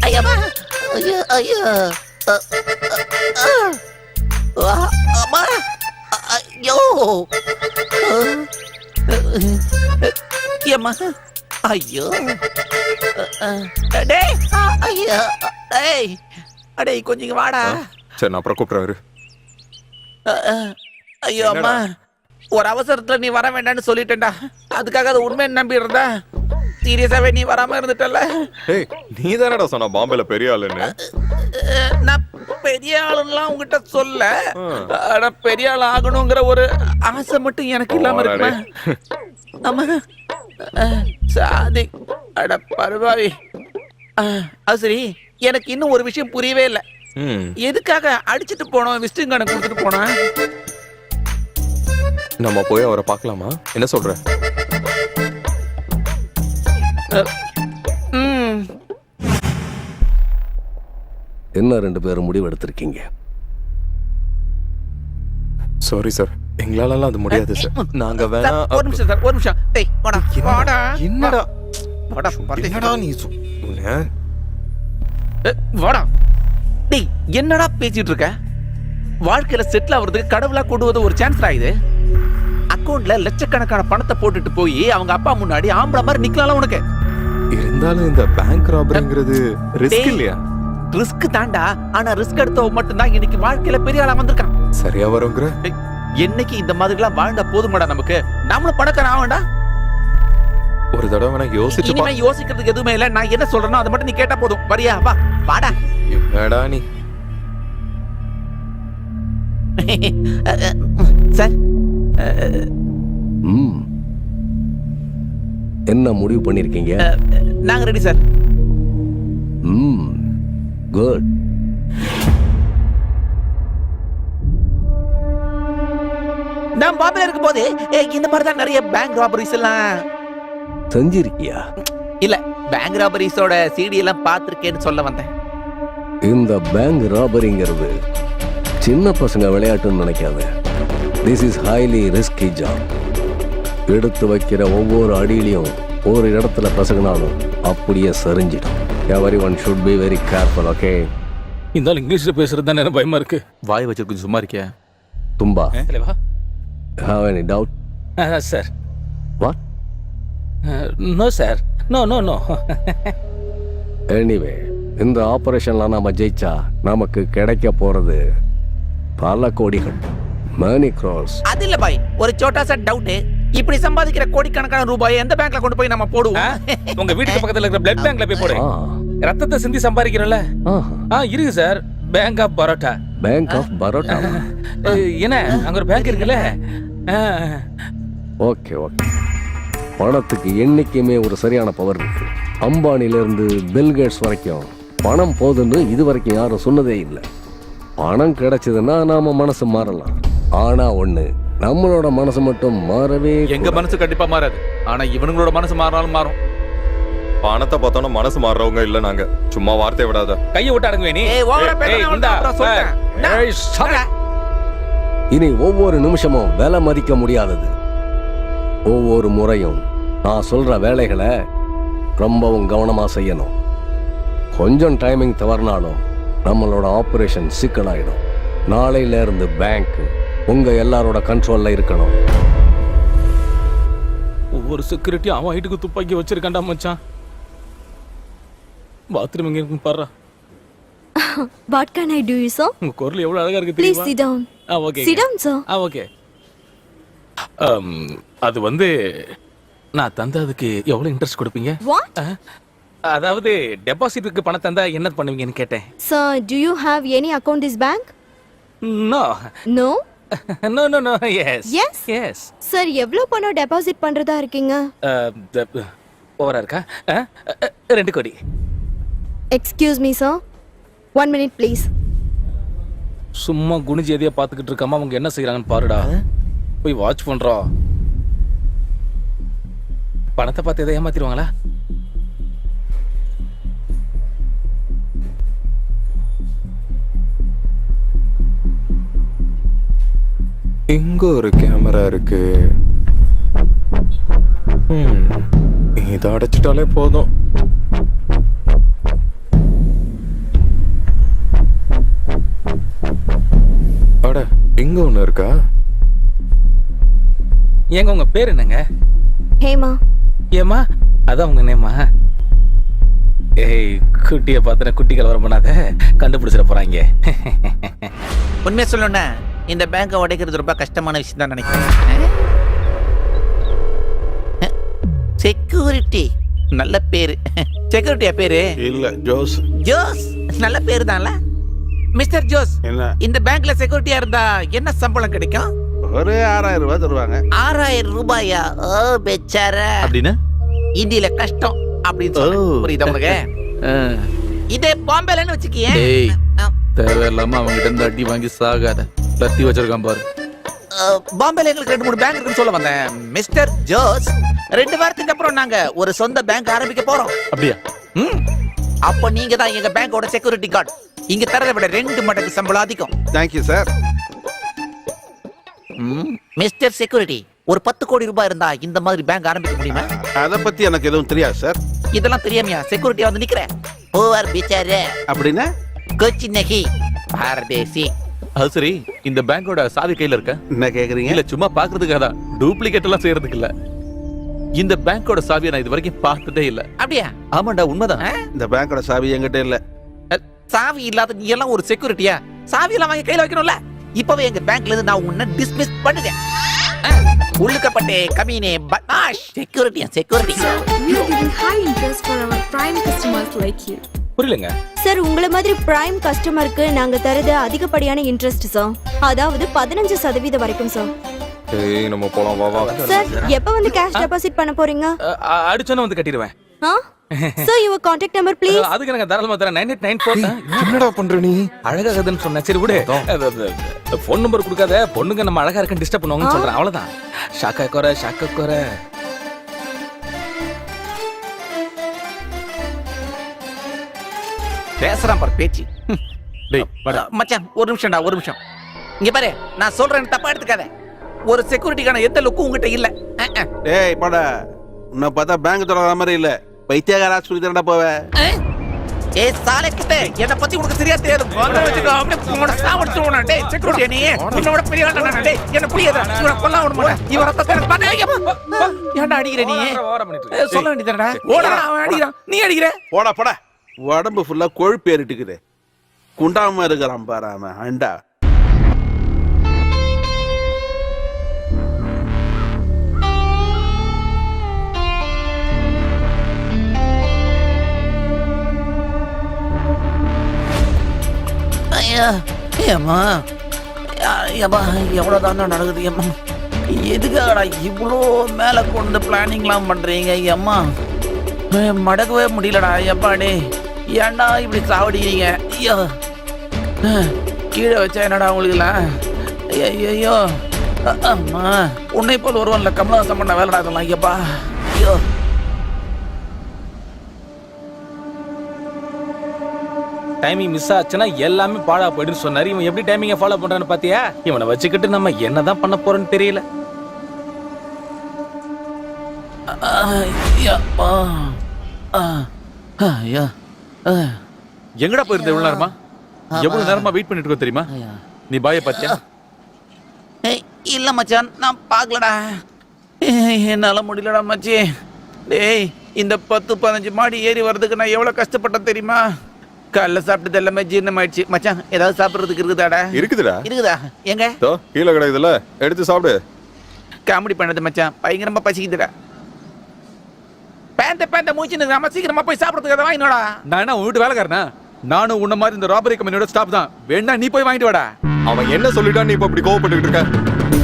ஐயம்மா ஐயோ ஐயோ அம்மா ஐயோ ஏம்மா ஐயோ டேய் ஐயோ டேய் அடே கொஞ்சம் இங்க வாடா. சரி நான் அப்புறம் கூப்பிடுறாரு. ஐயோ அம்மா ஒரு அவசரத்துல நீ வர வேண்டாம்னு சொல்லிட்டேன்டா. அதுக்காக அது உண்மையை நம்பி இருந்தா சீரியஸாவே நீ வராம இருந்துட்டல. ஏய் நீ தானடா சொன்ன பாம்பேல பெரிய ஆளுன்னு? நான் பெரிய ஆளுலாம் உங்ககிட்ட சொல்ல. ஆனா பெரிய ஆள் ஆகணுங்கிற ஒரு ஆசை மட்டும் எனக்கு இல்லாம இருக்குமா? ஆமா சாதி அட பரவாயி. அது சரி எனக்கு இன்னும் ஒரு விஷயம் புரியவே இல்லை. எதுக்காக அடிச்சிட்டு போனோம் விசிட்டிங் கார்டு கொடுத்துட்டு போனோம்? நம்ம போய் அவரை பார்க்கலாமா? என்ன சொல்ற? என்ன 2 பேரும் முடிவு எடுத்திருக்கீங்க? சாரி சார், எங்களால அது முடியாது சார். நாங்க வேணா ஒரு நிமிஷம் சார் ஒரு நிமிஷம். டேய் வாடா வாடா என்னடா வாடா என்னடா நீ வாடா. டேய் என்னடா பேசிட்டு இருக்க? வாழ்க்கையில செட்டில் ஆகுறதுக்கு கடவுளா கொண்டு வந்து ஒரு சான்ஸ் ஆகுது. அக்கவுண்ட்ல லட்சக்கணக்கான பணத்தை போட்டுட்டு போய் அவங்க அப்பா முன்னாடி ஆம்பளை மாதிரி நிக்கலாம் உனக்கு. இருந்தாலும் இந்த பேங்க் ராபரிங்கிறது ரிஸ்க் இல்லையா? ரிஸ்க் தாண்டா. ஆனா ரிஸ்க் எடுத்தவ மட்டும் தான் இன்னைக்கு வாழ்க்கையில பெரிய ஆளா வந்திருக்கான். சரியா வருங்கிற? என்னைக்கு இந்த மாதிரி எல்லாம் வாழ்ந்தா போதுமாடா நமக்கு? நம்மளும் பணக்காரன் ஆவண்டா. ஒரு தடவை வேணா யோசிச்சு இனிமே யோசிக்கிறதுக்கு எதுவுமே இல்ல. நான் என்ன சொல்றேனோ அதை மட்டும் நீ கேட்டா போதும். வரியா? வா வாடா. என்னடா நீ? சார் என்ன முடிவு பண்ணிருக்கீங்க? நாங்க ரெடி சார். குட். நான் பாம்பேல இருக்கும் போது இந்த மாதிரி தான் நிறைய பேங்க் ராபரிஸ் எல்லாம் செஞ்சிருக்கியா? இல்ல பேங்க் ராபரிஸோட சிடி எல்லாம் பார்த்திருக்கேன்னு சொல்ல வந்தேன். இந்த பேங்க் ராபரிங்கிறது சின்ன பசங்க விளையாட்டுன்னு நினைக்காத. This is highly risky job. எடுத்து வைக்கிற ஒவ்வொரு அடியிலையும் ஒரு இடத்துல பசங்கனாலும் அப்படியே சரிஞ்சிடும். everyone should be very careful, okay? இந்த இங்கிலீஷ்ல பேசுறது தான் எனக்கு பயமா இருக்கு. வாய் வச்சு கொஞ்சம் சும்மா இருக்கியா? Tumba, தலைவா. have any doubt? Sir. What? No sir. No. Anyway, இந்த ஆபரேஷன்ல நாம ஜெயிச்சா நமக்கு கிடைக்க போறது பல கோடிகள், many crores. அது இல்ல பாய், ஒரு சோட்டா சார் டவுட். இப்படி சம்பாதிக்கிற கோடிக்கணக்கான ரூபாயை எந்த பேங்க்ல கொண்டு போய் நம்ம போடுவோம்? உங்க வீட்டுக்கு பக்கத்துல இருக்கிற பிளட் பேங்க்ல போய் போடு. ஆ, ரத்தத்தை சிந்தி சம்பாதிக்கிறோம்ல. ஆஹா. இருக்கு sir. Bank of parotta. Bank of parotta. என்ன அங்க ஒரு பேங்க் இருக்குல்ல? ஓகே. பணத்துக்கு என்னைக்குமே ஒரு சரியான பவர் இருக்கு. அம்பானில இருந்து பில்கேட்ஸ் வரைக்கும் பணம் போதுன்னு இது வரைக்கும் யாரும் சொன்னதே இல்லை. பணம் கிடைச்சதுன்னா நாம மனசு மாறலாம். ஆனா ஒண்ணு, நம்மளோட மனசு மட்டும் மாறவே எங்க மனசு கண்டிப்பா மாறாது. ஆனா இவனுங்களோட மனசு மாறினாலும் மாறும். பணத்தை பார்த்தோன்னா மனசு மாறுறவங்க இல்ல நாங்க. சும்மா வார்த்தை விடாத. கையை விட்டு அடங்குவே நீ. ஏய் ஓவரா பேசுறேன் அப்புறம் சொல்றேன். இனி ஒவ்வொரு நிமிஷமும் விலை மதிக்க முடியாதது. ஒவ்வொரு முறையும் நான் சொல்ற வேலைகளை ரொம்பவும் கவனமா செய்யணும். கொஞ்சம் டைமிங் தவறினாலும் நம்மளோட ஆபரேஷன் சிக்கலாயிடும். நாளையில இருந்து பேங்க் உங்க எல்லாரோட கண்ட்ரோல்ல இருக்கணும். ஒவ்வொரு செக்யூரிட்டி அவன் ஹைட்டுக்கு துப்பாக்கி வச்சிருக்கான்டா மச்சான். பாத்ரூம் எங்க இருக்கு பாரு. What can I do, sir? உங்க குரல் எவ்வளவு அழகா இருக்கு Please தெரியுமா? sit down. Okay. Sit down, sir. Okay. அது வந்து நான் தந்ததுக்கு எவ்வளவு இன்ட்ரெஸ்ட் கொடுப்பீங்க? What? அதாவது டெபாசிட்டுக்கு பணம் தந்தா என்ன பண்ணுவீங்கன்னு கேட்டேன். Sir, do you have any account this bank? No. No? No. Yes. Yes? Sir, எவ்வளவு பணம் டெபாசிட் பண்றதா இருக்கீங்க? ஓவரா இருக்கா? 2 கோடி. Excuse me, sir. 1 minute, please. சும்மா குனிஞ்சு எதையா பார்த்துக்கிட்டு இருக்காம அவங்க என்ன செய்யறாங்கன்னு பாருடா. போய் வாட்ச் பண்றோம். பணத்தை பார்த்து எதை ஏமாத்திடுவாங்களா? இங்க ஒரு கேமரா இருக்கு. இதை அடைச்சிட்டாலே போதும். அட இங்க ஒண்ணு இருக்கா? ஏங்க உங்க பேர் என்னங்க? ஹேமா. ஏமா அதான் உங்க நேமா? ஏய் குட்டியை பார்த்தன குட்டி கலவரம் பண்ணாத, கண்டுபிடிச்சிட போறாங்க. உண்மையை சொல்லணும்னா இந்த பேங்கை உடைக்கிறது ரொம்ப கஷ்டமான விஷயம் தான் நினைக்கிறேன். செக்யூரிட்டி நல்ல பேரு. செக்யூரிட்டியா பேரு? இல்ல ஜோஸ். ஜோஸ் நல்ல பேரு தான்ல. மிஸ்டர் ஜோஸ், என்ன? இந்த பேங்க்ல செக்யூரிட்டியா இருந்தா என்ன சம்பளம் கிடைக்கும்? ஒரு 6000 ரூபாய் தருவாங்க. 6000 ரூபாயா? ஓ பெச்சாரா. அப்படின்னு இந்தியில கஷ்டம் அப்படின்னு சொல்றேன். புரியுதா உங்களுக்கு? இதே பாம்பேலன்னு வச்சுக்கியே. டேய், தேவையில்லாம அவங்ககிட்ட இருந்து அடி வாங்கி சாகாத. கத்தி வச்சிருக்கான் பாரு. பாம்பேல எங்களுக்கு 2-3 பேங்க் இருக்குன்னு சொல்ல வந்தேன். மிஸ்டர் ஜோஸ், 2 வாரத்துக்கு அப்புறம் நாங்க ஒரு சொந்த பேங்க் ஆரம்பிக்க போறோம். அப்படியா? அப்ப நீங்க தான் எங்க பேங்கோட செக்யூரிட்டி கார்டு. இங்க தரதை விட 2 மடங்கு சம்பளம் அதிகம். Thank you sir. மிஸ்டர் செக்யூரிட்டி, ஒரு 10 கோடி ரூபாய் இருந்தா இந்த மாதிரி பேங்க் ஆரம்பிக்க முடியுமா? அதை பத்தி எனக்கு எதுவும் தெரியாது சார். இதெல்லாம் தெரியாமையா செக்யூரிட்டியா வந்து நிக்கிறேன்? ஓவர் பிச்சாரே அப்படின்னா கோச்சி நகி பாரதேசி. அது சரி, இந்த பேங்கோட சாவி கையில இருக்க? என்ன கேக்குறீங்க? இல்ல சும்மா பாக்குறதுக்காக தான். டூப்ளிகேட் எல்லாம் செய்யறதுக்கு இல்ல. இந்த பேங்கோட சாவியை நான் இது வரைக்கும் பார்த்ததே இல்ல. அப்படியா? ஆமாண்டா, உண்மைதான். இந்த பேங்கோட சாவி என்கிட்ட இல்ல. சாவி இல்லாத நீ எல்லாம் ஒரு செக்யூரிட்டியா? சாவி எல்லாம் வாங்கி கையில வைக்கணும்ல. இப்பவே எங்க பேங்க்ல இருந்து நான் உன்னை டிஸ்மிஸ் பண்ணிட்டேன். உள்ளுக்கப்பட்டே கமீனே பத்மாஷ். செக்யூரிட்டியா security. We are giving high interest for our prime customers like you. புரியலங்க. சார், உங்களை மாதிரி பிரைம் கஸ்டமருக்கு நாங்க தரது அதிகப்படியான இன்ட்ரெஸ்ட் சார். அதாவது 15% வரைக்கும் சார். ஏய் நம்ம போலாம், வா வா. சார், எப்ப வந்து கேஷ் டெபாசிட் பண்ண போறீங்க? அடிச்சோன்னு வந்து கட்டிடுவேன். Sir, your contact number please. அதுக்கு எனக்கு தாராளமா தரேன். 9894. என்னடா பண்ற நீ? அழகாகதுன்னு சொன்னேன். சரி விடு. ஃபோன் நம்பர் கொடுக்காத. பொண்ணுங்க நம்ம அழகா இருக்கேன்னு டிஸ்டர்ப் பண்ணுவாங்கன்னு சொல்றேன். அவ்வளவுதான். ஷாக்கா கோர. பேசுறான் பாரு பேச்சு. டேய், வாடா. மச்சான் ஒரு நிமிஷம். இங்க பாரு, நான் சொல்றேன் தப்பா எடுத்துக்காத. ஒரு செக்யூரிட்டிக்கான எந்த லுக்கும் உங்ககிட்ட இல்ல. டேய் போடா. உன்னை பார்த்தா பேங்க் தொடர மாதிரி இல்ல. பைத்தியகார ஆஸ்பத்திரி தானடா போவே. ஏய் சாலே குட்டே என்ன பத்தி உனக்கு தெரியாது அப்படியே உன்னோட சாவடிச்சுடுவா டேய் செக்யூரிட்டி நீ உன்னோட பெரிய ஆளா நான் டேய் என்ன புரியாத இவரை கொல்ல விட மாட்டேன் இவரை பக்கம் பாத்து ஏன்டா அடிக்கிற நீ சொல்ல வேண்டியதுடா ஓடா அவன் அடிக்கிறான் நீ அடிக்கிற போடா உடம்பு ஃபுல்லா கொழுப்பு ஏறிட்டுக்குது குண்டாம இருக்கிறான் பாரு அவன் அண்டா. ஐயா ஏம்மா ஏம்மா எவ்வளோதான் நடக்குது ஏம்மா எதுக்காகடா இவ்வளோ மேலே கொண்டு பிளானிங்லாம் பண்ணுறீங்க அம்மா மடக்கவே முடியலடா எப்பாடி ஏன்டா இப்படி சாவடிக்கிறீங்க ஐயோ கீழே வச்சா என்னடா உங்களுக்குலாம் ஐயோ அம்மா உன்னை போல் ஒருவன்ல கமலஹாசன் பண்ண வேலைடா இதெல்லாம் ஐயப்பா ஐயோ டைமிங் மிஸ் ஆச்சுன்னா எல்லாமே பாழா போயிடுன்னு சொன்னாரு. இவன் எப்படி டைமிங்கை ஃபாலோ பண்றான்னு பாத்தியா? இவனை வச்சுக்கிட்டு நம்ம என்னதான் பண்ண போறோம்னு தெரியல. எங்கடா போயிருந்த இவ்வளவு நேரமா? எவ்வளவு நேரமா வெயிட் பண்ணிட்டு இருக்கோம் தெரியுமா? நீ பாய பாத்தியா? இல்ல மச்சான் நான் பார்க்கலடா. என்னால முடியலடா மச்சி. டேய் இந்த 10-15 மாடி ஏறி வர்றதுக்கு நான் எவ்வளவு கஷ்டப்பட்டேன் தெரியுமா? காலைல சாப்பிட்டது எல்லாமே ஜீரணமாயிடுச்சு. மச்சான் ஏதாவது சாப்பிடுறதுக்கு இருக்குதாடா? இருக்குதா எங்க கீழே கிடைக்குதுல எடுத்து சாப்பிடு. காமெடி பண்ணது மச்சான் பயங்கரமா பசிக்குதுடா. பேந்த மூச்சுன்னு நம்ம சீக்கிரமா போய் சாப்பிடுறதுக்கு அதை வாங்கினோடா. நான் என்ன உன் வீட்டு வேலைக்காரனா? நானும் உன்ன மாதிரி இந்த ராபரி கம்பெனியோட ஸ்டாப் தான். வேணா நீ போய் வாங்கிட்டு வாடா. அவன் என்ன சொல்லிட்டான் நீ இப்ப இப்படி கோவப்பட்டுக்கிட்டு இருக்க?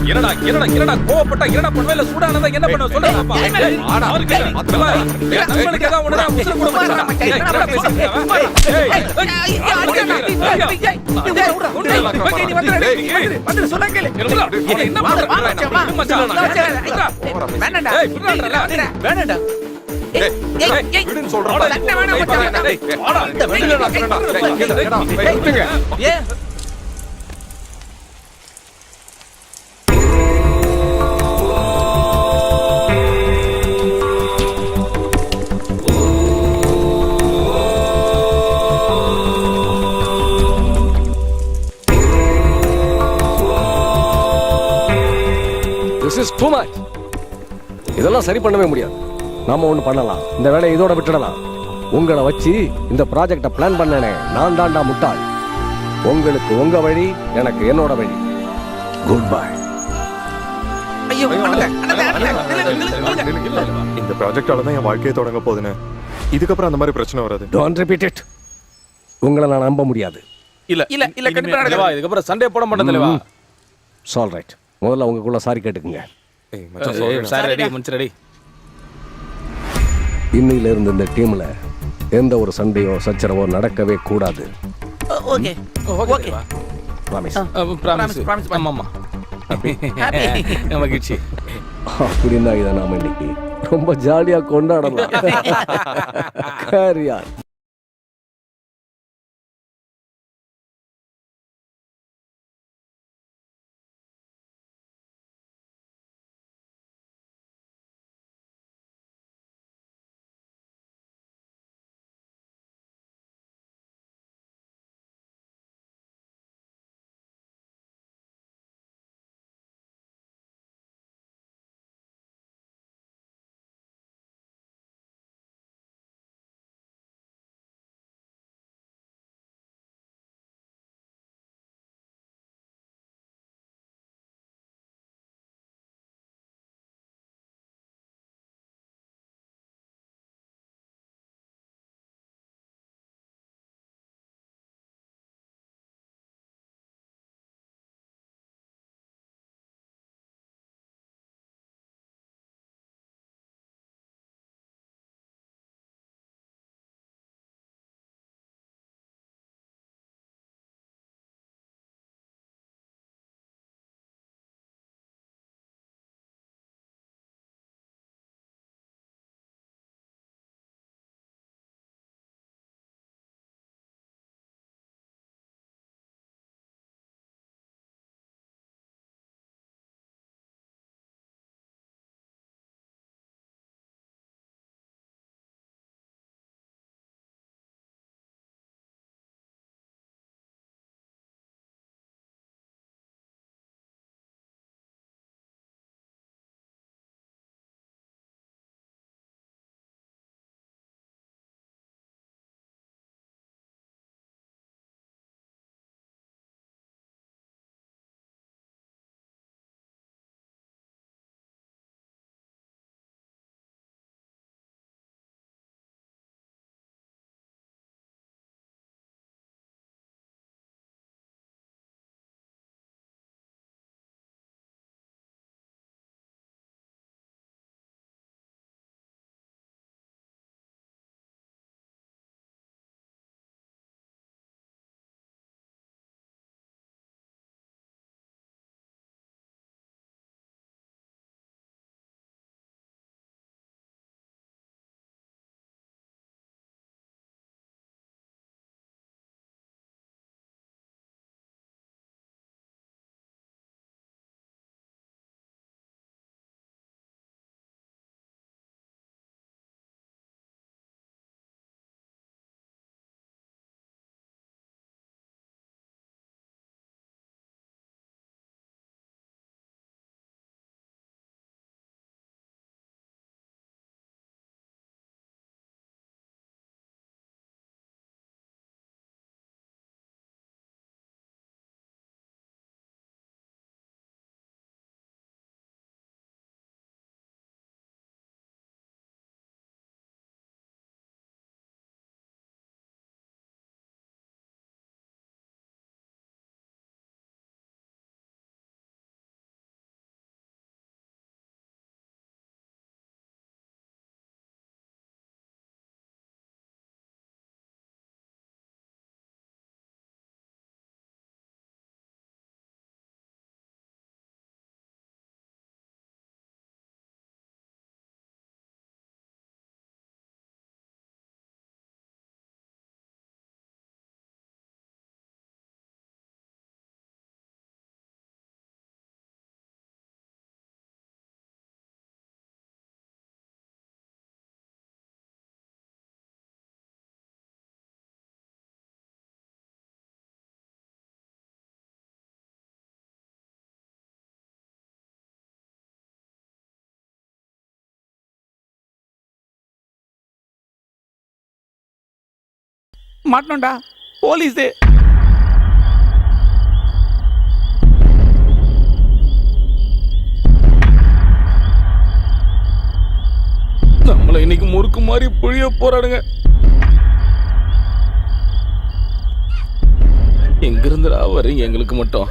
என்னடா கோவப்பட்டா என்னடா பண்ணுவ? இல்ல சூடானதா என்ன பண்ணுவ சொல்லுடா. நண்பனுக்கு ஏதாவது ஒண்ணுனா உசுர கூட மாட்டான். இதெல்லாம் சரி பண்ணவே முடியாது. நாம ஒண்ணு பண்ணலாம். இந்த வேலையை இதோட விட்டுடலாம். உங்களை வச்சு இந்த ப்ராஜெக்ட பிளான் பண்ணனே நான் தாண்டா முட்டாள். உங்களுக்கு உங்க வழி, எனக்கு என்னோட வழி. Good bye. இந்த ப்ராஜெக்டால தான் என் வாழ்க்கையை தொடங்க போகுதுன்னு. இதுக்கப்புறம் அந்த மாதிரி பிரச்சனை வராது. Don't repeat it. உங்களை நான் நம்ப முடியாது. இல்ல கண்டிப்பா நடக்கவா? இதுக்கப்புறம் சண்டே போட மாட்டேன் தலைவா. சால் ரைட். முதல்ல உங்களுக்குள்ள சாரி கேட்டுக்குங்க. இன்னையில இருந்து இந்த டீம்ல எந்த ஒரு சண்டையோ சச்சரவோ நடக்கவே கூடாது. Okay okay promise. ஆமாமா மகிழ்ச்சி. அப்படின்னா இதை நாம இன்னைக்கு ரொம்ப ஜாலியா கொண்டாடலாம். கேரியா மாட்டணும்டா போலீஸு. நம்மள இன்னைக்கு முறுக்கு மாதிரி புழிய போறானுங்க. எங்க இருந்துடா வரீங்க எங்களுக்கு மட்டும்?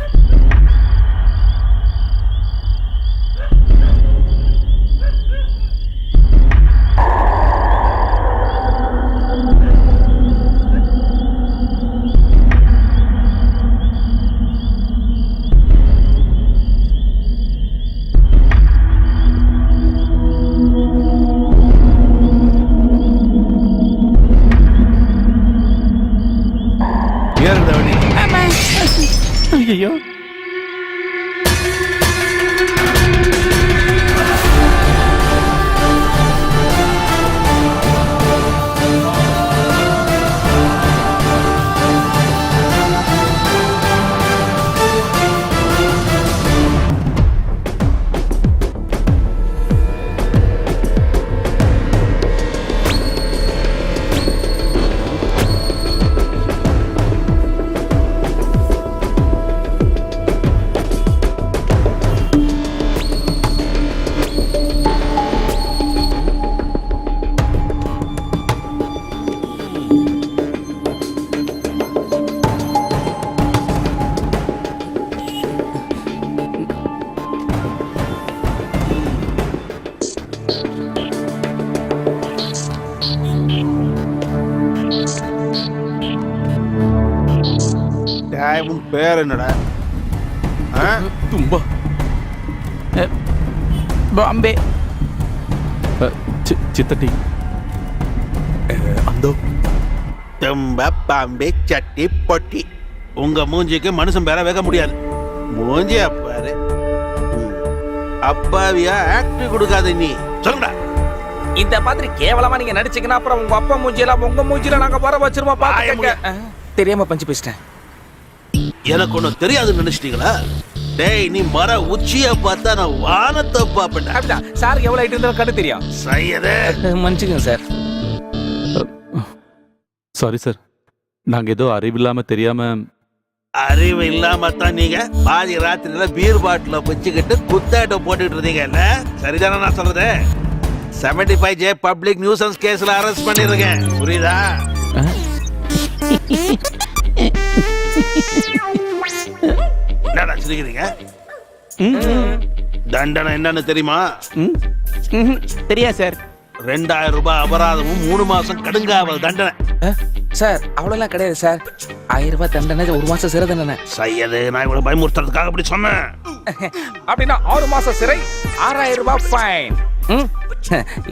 ஏறுத வண்டி. ஐயோ டேய், உன் பேர் என்னடா? ஆ? தும்பா பாம்பே சித்தட்டி அந்தோ தும்ப பாம்பே சட்டி பொட்டி. உங்க மூஞ்சிக்கு மனுஷன் பேர வைக்க முடியாது. மூஞ்சி அப்பாரு. அப்பாவியா ஆக்ட் கொடுக்காத நீ. சொல்லுடா. இந்த மாதிரி கேவலமா நீங்க நடிச்சீங்கன்னா அப்புறம் உங்க அப்பா மூஞ்சியெல்லாம் உங்க மூஞ்சில நாங்க வர வச்சிருவோம். பாத்துக்கங்க. தெரியாம பஞ்சு பேசிட்டேன். எனக்கு ஒண்ணும் தெரியாதுன்னு நினைச்சிட்டீங்களா? டேய், நீ மர உச்சிய பார்த்தா நான் வானத்தை பாப்பேன். அப்படிதான் சார் எவ்வளவு ஐட்டு இருந்தாலும் கண்டு தெரியும். சையதே, மன்னிச்சுக்கங்க சார். சாரி சார், நாங்க ஏதோ அறிவில்லாம தெரியாம. அறிவு இல்லாம தான் நீங்க பாதி ராத்திரில பீர் பாட்டில வச்சுக்கிட்டு குத்தாட்ட போட்டுட்டு இருந்தீங்கல்ல? சரிதானே நான் சொல்றது? 75J பப்ளிக் நியூசன்ஸ் கேஸ்ல அரெஸ்ட் பண்ணிருக்கேன். புரியுதா? என்னடா சிரிக்கிறீங்க? தண்டனை என்னன்னு தெரியுமா? தெரியா சார்? 2000 ரூபாய் அபராதமும் 3 மாசம் கடுங்காவல் தண்டனை. சார் அவ்வளவுலாம் கிடையாது சார். 1000 ரூபாய் தண்டனை, 1 மாசம் சிறை தண்டனை. சையது, நான் இவ்வளவு பயமுறுத்துறதுக்காக அப்படி சொன்னேன். அப்படின்னா 6 மாசம் சிறை, 6000 ரூபாய் ஃபைன்.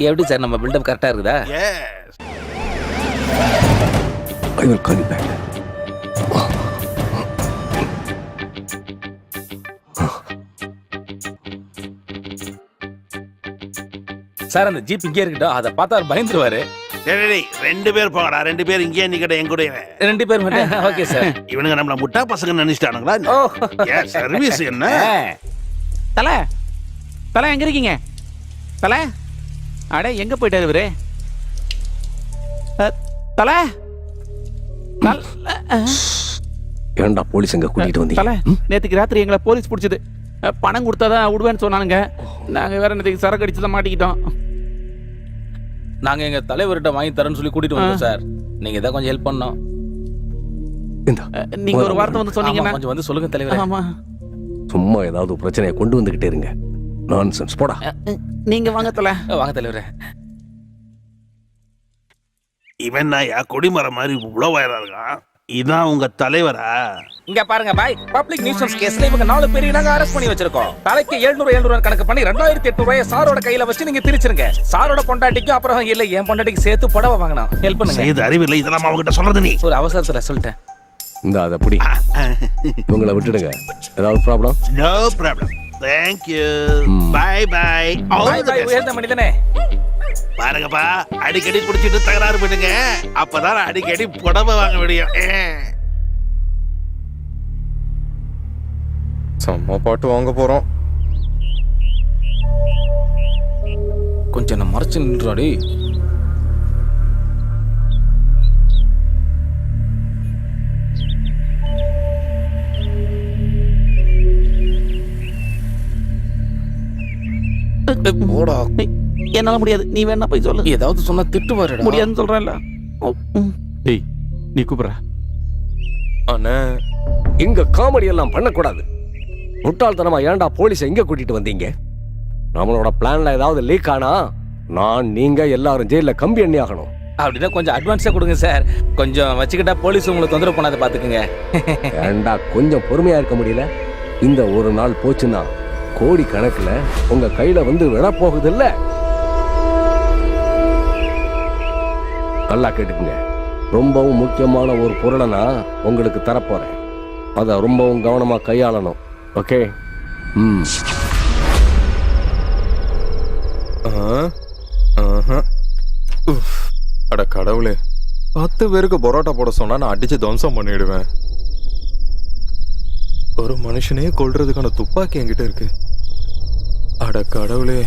எப்படி சார் நம்ம பில்டப் கரெக்டா இருக்குதா? Yes. I will call you back. Sir அந்த ஜீப் இங்கே இருக்கட்டும். அதை பார்த்தா அவர் பயந்துருவாரு. டேய், 2 பேர் போங்கடா. 2 பேர் இங்கே நிக்கட என் கூட. 2 பேர் மட்டும். Okay sir. இவனுங்க நம்மள முட்டா பசங்க நினைச்சிட்டானுங்களா? ஓ ஏன் சர்வீஸ் என்ன? தல தல எங்க இருக்கீங்க? தல அட எங்க போயிட்டாரு இவரு? தல ஏன்டா போலீஸ் எங்க கூட்டிட்டு வந்தீங்க? தல நேத்துக்கு ராத்திரி எங்களை போலீஸ் பிடிச்சது. பணம் கொடுத்தாதான் விடுவேன்னு சொன்னானுங்க. நாங்க வேற நேற்றுக்கு சரக்கு அடிச்சுதான் மாட்டிக்கிட்டோம். நாங்க எங்க தலைவர்கிட்ட வாங்கி தரேன்னு சொல்லி கூட்டிட்டு வந்தோம் சார். நீங்க தான் கொஞ்சம் ஹெல்ப் பண்ணோம். நீங்க ஒரு வார்த்தை வந்து சொன்னீங்கன்னா கொஞ்சம் வந்து சொல்லுங்க தலைவர். ஆமா, சும்மா ஏதாவது பிரச்சனையை கொண்டு வந்துகிட்டே இருங்க. நான்சென்ஸ் போடா. நீங்க வாங்க தல. வாங்க தலைவரே. இவன் நாயா கொடிமரம் மாதிரி உழவாயிரா இருக்கான். இதான் உங்க தலைவரா? இங்க பாருங்க பாய், பப்ளிக் நியூசன்ஸ் கேஸ்ல இவங்க 4 பேரை நாங்க அரெஸ்ட் பண்ணி வச்சிருக்கோம். தலைக்கு 700 கணக்கு பண்ணி 2800 ரூபாயை சாரோட கையில வச்சு நீங்க திரிச்சிருங்க. சாரோட பொண்டாட்டிக்கு அப்புறம் இல்ல என் பொண்டாட்டிக்கு சேர்த்து புடவை வாங்கணும். ஹெல்ப் பண்ணுங்க. இது அறிவில்லை, இதெல்லாம் அவங்ககிட்ட சொல்றது நீ. ஒரு அவசரத்துல சொல்லிட்டேன். இந்த அதை புடி. இவங்களை விட்டுடுங்க. ஏதாவது problem? No problem. Thank you. Bye bye. Bye bye உயர்ந்த மனிதனே. பாருங்கப்பா, அடிக்கடி குடிச்சிட்டு தகராறு பண்ணுங்க. அப்பதான் அடிக்கடி புடவை வாங்க முடியும். செம்ம பாட்டு வாங்க போறோம். கொஞ்சம் நான் மறைச்சு நின்றாடி. போடா. என்னால முடியாது, நீ வேணா போய் சொல்லு. ஏதாவது சொன்னா திட்டுவாருடா. முடியாதுன்னு சொல்றேன்ல. டேய் நீ கூப்பிடுற. அண்ணே இங்க காமெடி எல்லாம் பண்ணக்கூடாது. முட்டாள்தனமா ஏன்டா போலீஸை இங்க கூட்டிட்டு வந்தீங்க? நம்மளோட பிளான்ல ஏதாவது லீக் ஆனா நான் நீங்க எல்லாரும் ஜெயில கம்பி எண்ணி ஆகணும். அப்படின்னா கொஞ்சம் அட்வான்ஸா கொடுங்க சார். கொஞ்சம் வச்சுக்கிட்டா போலீஸ் உங்களை தொந்தரவு பண்ணாத பாத்துக்குங்க. ஏன்டா கொஞ்சம் பொறுமையா இருக்க முடியல? இந்த ஒரு நாள் போச்சுன்னா கோடி கணக்குல உங்க கையில வந்து விழ போகுது இல்ல. நல்லா கேட்டுக்குங்க. ரொம்பவும் முக்கியமான ஒரு பொருளை நான் உங்களுக்கு தரப்போறேன். அதை ரொம்பவும் கவனமா கையாளணும். ஓகே? அட கடவுளே, 10 பேருக்கு பரோட்டா போட சொன்னா நான் அடிச்சு துவம்சம் பண்ணிடுவேன். ஒரு மனுஷனே கொல்றதுக்கான துப்பாக்கி என்கிட்ட இருக்கு. அட கடவுளே.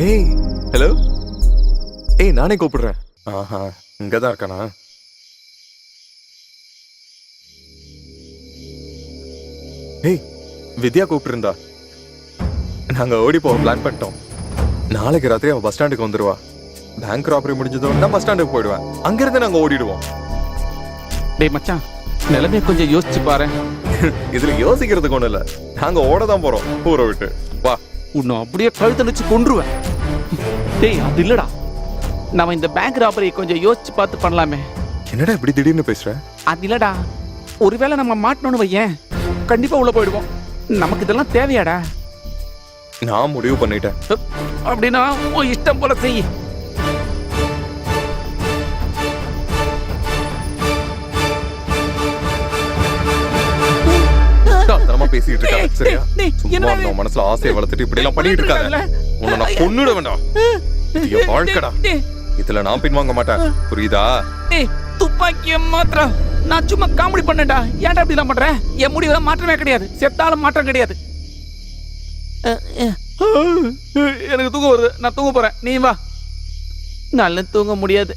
ஏய் ஹலோ. ஏய் நானே கூப்பிடுறேன். ஆஹா இங்கதான் இருக்கானா? ஏய் வித்யா கூப்பிட்டுருந்தா. நாங்க ஓடி போக பிளான் பண்ணிட்டோம். நாளைக்கு ராத்திரி அவன் பஸ் ஸ்டாண்டுக்கு வந்துருவா. பேங்க் ராபரி முடிஞ்சதும் நான் பஸ் ஸ்டாண்டுக்கு போயிடுவேன். அங்கிருந்து நாங்க ஓடிடுவோம். டேய் மச்சான், நிலைமையை கொஞ்சம் யோசிச்சு பாரு. இதுல யோசிக்கிறதுக்கு ஒண்ணு இல்ல. நாங்க ஓட தான் போறோம் ஊரை விட்டு. வா. உன்னை அப்படியே கழுத்தடிச்சு கொன்றுவேன். டேய் அது இல்லடா, நம்ம இந்த பேங்க் ராபரி கொஞ்சம் யோசிச்சு பார்த்து பண்ணலாமே. என்னடா இப்படி திடீர்னு பேசுற? அது இல்லடா, ஒருவேளை நம்ம மாட்டணும்னு வையேன், கண்டிப்பா உள்ள போயிடுவோம். நமக்கு இதெல்லாம் தேவையாடா? நான் முடிவு பண்ணிட்டேன். அப்படின்னா உன் இஷ்டம் போல செய். தரமா பேசிட்டு இருக்காங்க. சரியா? டேய், சும்மா என்னடா இருந்த உன் மனசுல ஆசையை வளர்த்துட்டு இப்படி எல்லாம் பண்ணிட்டு இருக்காங்க. உன்னை நான் கொன்னுட வேண்டாம். இது வாழ்க்கடா. இதுல நான் பின்வாங்க மாட்டேன். புரியுதா? டேய் துப்பாக்கிய மாத்திரம் நான் சும்மா காமெடி பண்ணேன்டா. ஏன்டா இப்படி எல்லாம் பண்ற? என் முடிவுல மாற்றமே கிடையாது. செத்தாலும் மாற்றம் கிடையாது. எனக்கு தூக்கம் வருது, நான் தூங்க போறேன். நீ வா. நல்ல தூங்க முடியாது.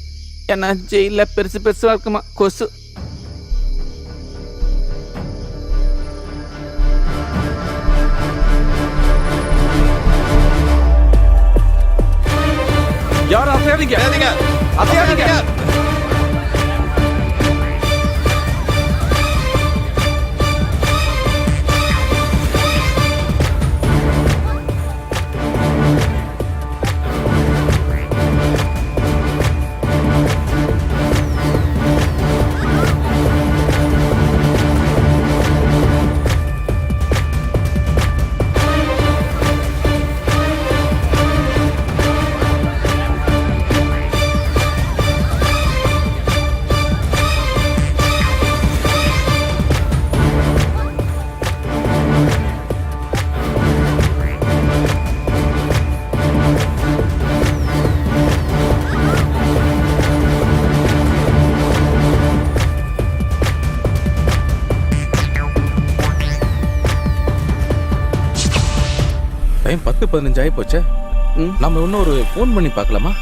ஏன்னா ஜெயில பெருசு பெருசா இருக்குமா கொசு. யாரும் அசையாதீங்க, அசையாதீங்க. டைம் 10:15 ஆகி போச்சே. நம்ம இன்னொரு ஃபோன் பண்ணி பார்க்கலாமா?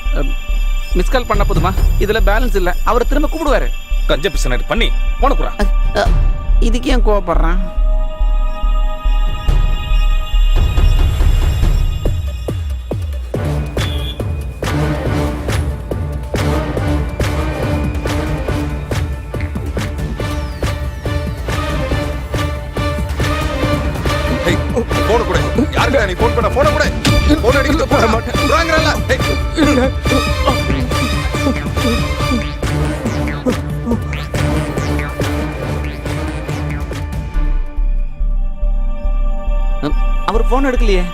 மிஸ் கால் பண்ண போதுமா? இதுல பேலன்ஸ் இல்ல. அவர் திரும்ப கூப்பிடுவாரு. கஞ்ச பிசனட் பண்ணி போன குறா. இதுக்கு ஏன் கோவப்படுறான்? போன கூட யாருக்கா நீ போன் பண்ண? போன கூட போன் அடிக்க போற மாட்டேன். ராங்கறல. அவர் போன் எடுக்கலையே.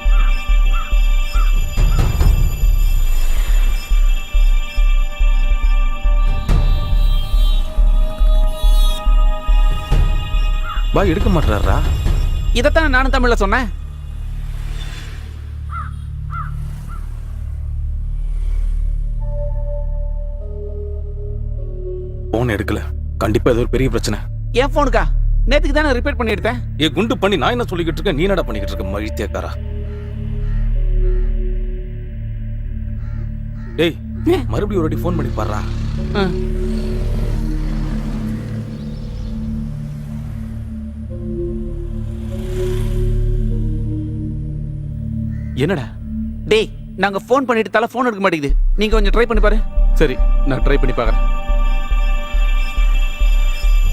பா எடுக்க மாட்டாரா? இதத்தான் நானும் தமிழ்ல சொன்னேன். போன் எடுக்கல. கண்டிப்பா ஏதோ ஒரு பெரிய பிரச்சனை. என் போனுக்கா? நேத்துக்கு தானே ரிப்பேர் பண்ணி எடுத்தேன். ஏ குண்டு பண்ணி நான் என்ன சொல்லிக்கிட்டு இருக்கேன், நீ என்னடா பண்ணிக்கிட்டு இருக்க மழித்தேக்காரா? டேய் மறுபடியும் ஒரு வாட்டி ஃபோன் பண்ணி பாருடா. என்னடா? டேய் நாங்க ஃபோன் பண்ணிட்டு தலை ஃபோன் எடுக்க மாட்டேங்குது. நீங்க கொஞ்சம் ட்ரை பண்ணி பாரு. சரி, நான் ட்ரை பண்ணி பார்க்கறேன்.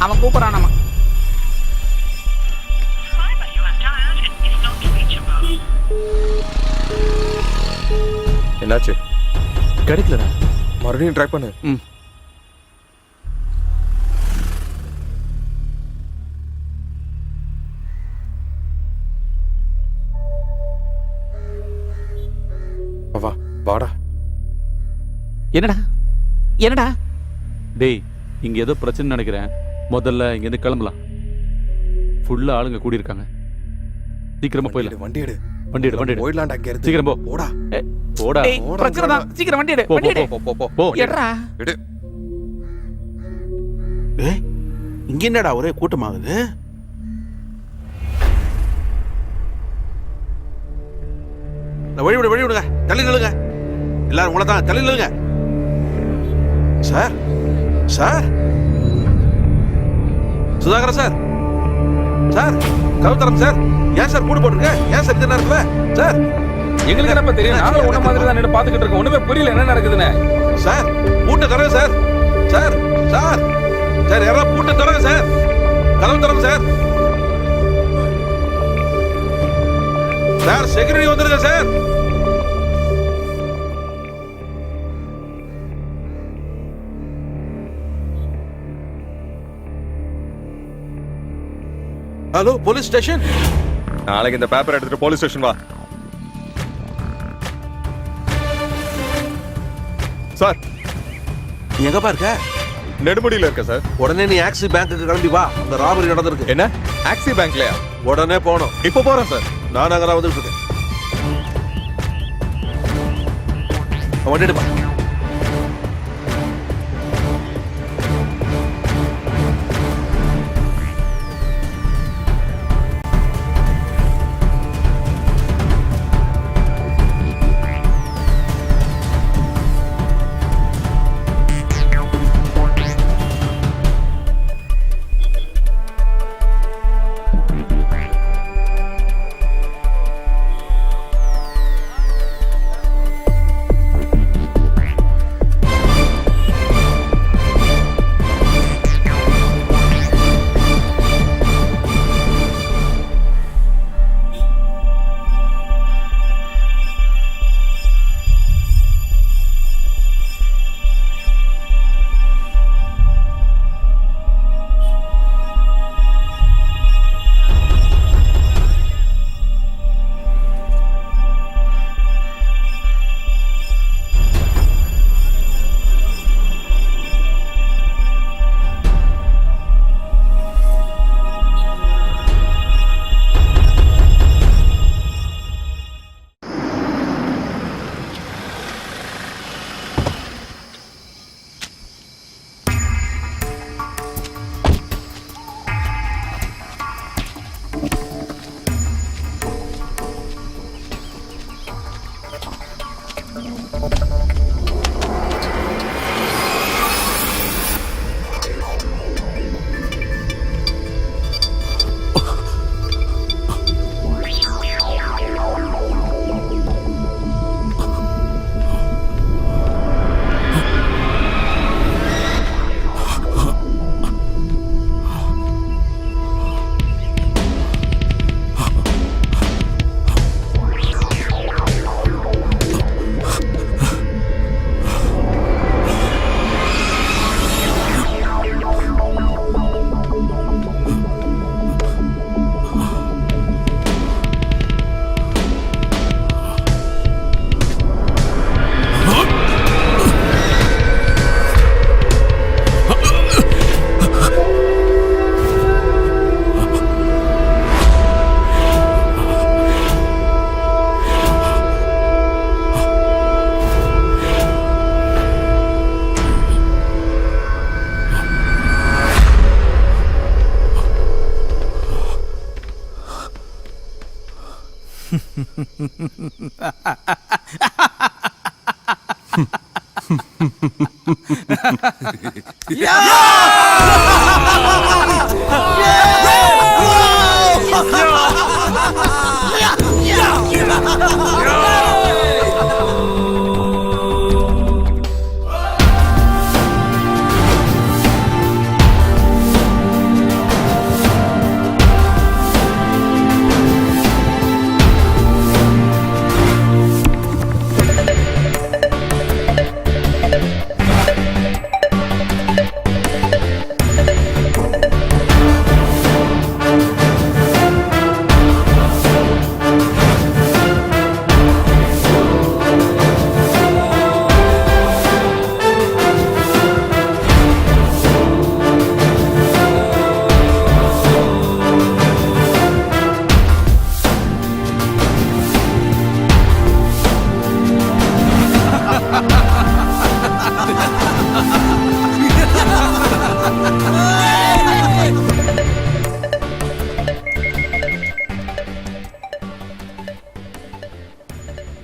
அவன் கூப்பிடறானாமா. என்னாச்சு? கிடைக்கலடா. மறுபடியும் ட்ரை பண்ணு. ம். வா வாடா. என்னடா என்னடா? டேய், இங்க ஏதோ பிரச்சனை நினைக்கிறேன். முதல்ல இங்க இருந்து கிளம்பலாம். ஃபுல்லா ஆளுங்க கூடி இருக்காங்க. சீக்கிரமா போயிடலாம். வண்டி எடு. வண்டி எடு, வண்டி எடு. போயிடலாம்டா இங்க இருந்து. சீக்கிரம் போ. போடா. போடா. டேய் பிரச்சனை தான். சீக்கிரம் வண்டி எடு. போ, வண்டி போ, எடு. போ, போ, போ, போ. எட்றா. எடு. ஏய், இங்க என்னடா ஒரே கூட்டமாகுது? வழி விடு, வழி விடுங்க. தள்ளி நில்லுங்க. எல்லாரும் உங்களை தான் தள்ளி நில்லுங்க. Sir, sir, Sudhakaran sir, sir, கவுத்தரம் சார், ஏன் சார் கூடு போட்டுருக்க? ஏன் சார் இந்த நேரத்துல? சார், எங்களுக்கு என்னப்பா தெரியும்? நானும் உன்ன மாதிரி தான் நின்னு பாத்துக்கிட்டு இருக்கேன். ஒண்ணுமே புரியல என்ன நடக்குதுன்னு. சார், பூட்டை தரங்க சார். சார், சார், சார், யாராவது பூட்டை தரங்க சார். கதவு தரங்க சார். சார், செக்யூரிட்டி வந்துருங்க சார். Hello, police station. நாளைக்கு இந்த பேப்பர் எடுத்துட்டு போலீஸ் ஸ்டேஷன் வா. சார், நீ எங்கப்பா இருக்க? நெடுமுடியில இருக்க சார். உடனே நீ ஆக்சிஸ் பேங்க்குக்கு கிளம்பி வா. அந்த ராபரி நடந்திருக்கு. என்ன? ஆக்சி பேங்க்லயா? உடனே போகணும். இப்ப போறேன் சார். நான் அங்கே வந்துட்டு இருக்கேன். வண்டிடுப்பா.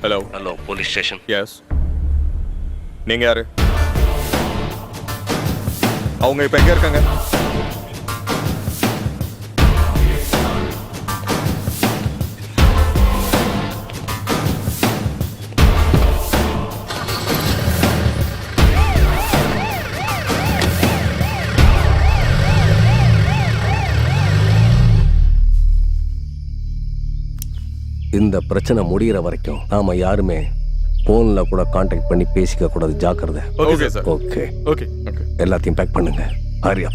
Hello hello police station. Yes, நீங்க யாரு? அவங்க இப்ப எங்க இருக்காங்க? இந்த பிரச்சனை முடிகிற வரைக்கும் நாம யாருமே போன்ல கூட கான்டாக்ட் பண்ணி பேசிக்க கூடாது. ஜாக்கிரதை. Okay sir. Okay, okay okay. எல்லாத்தையும் பேக் பண்ணுங்க. ஆரியா,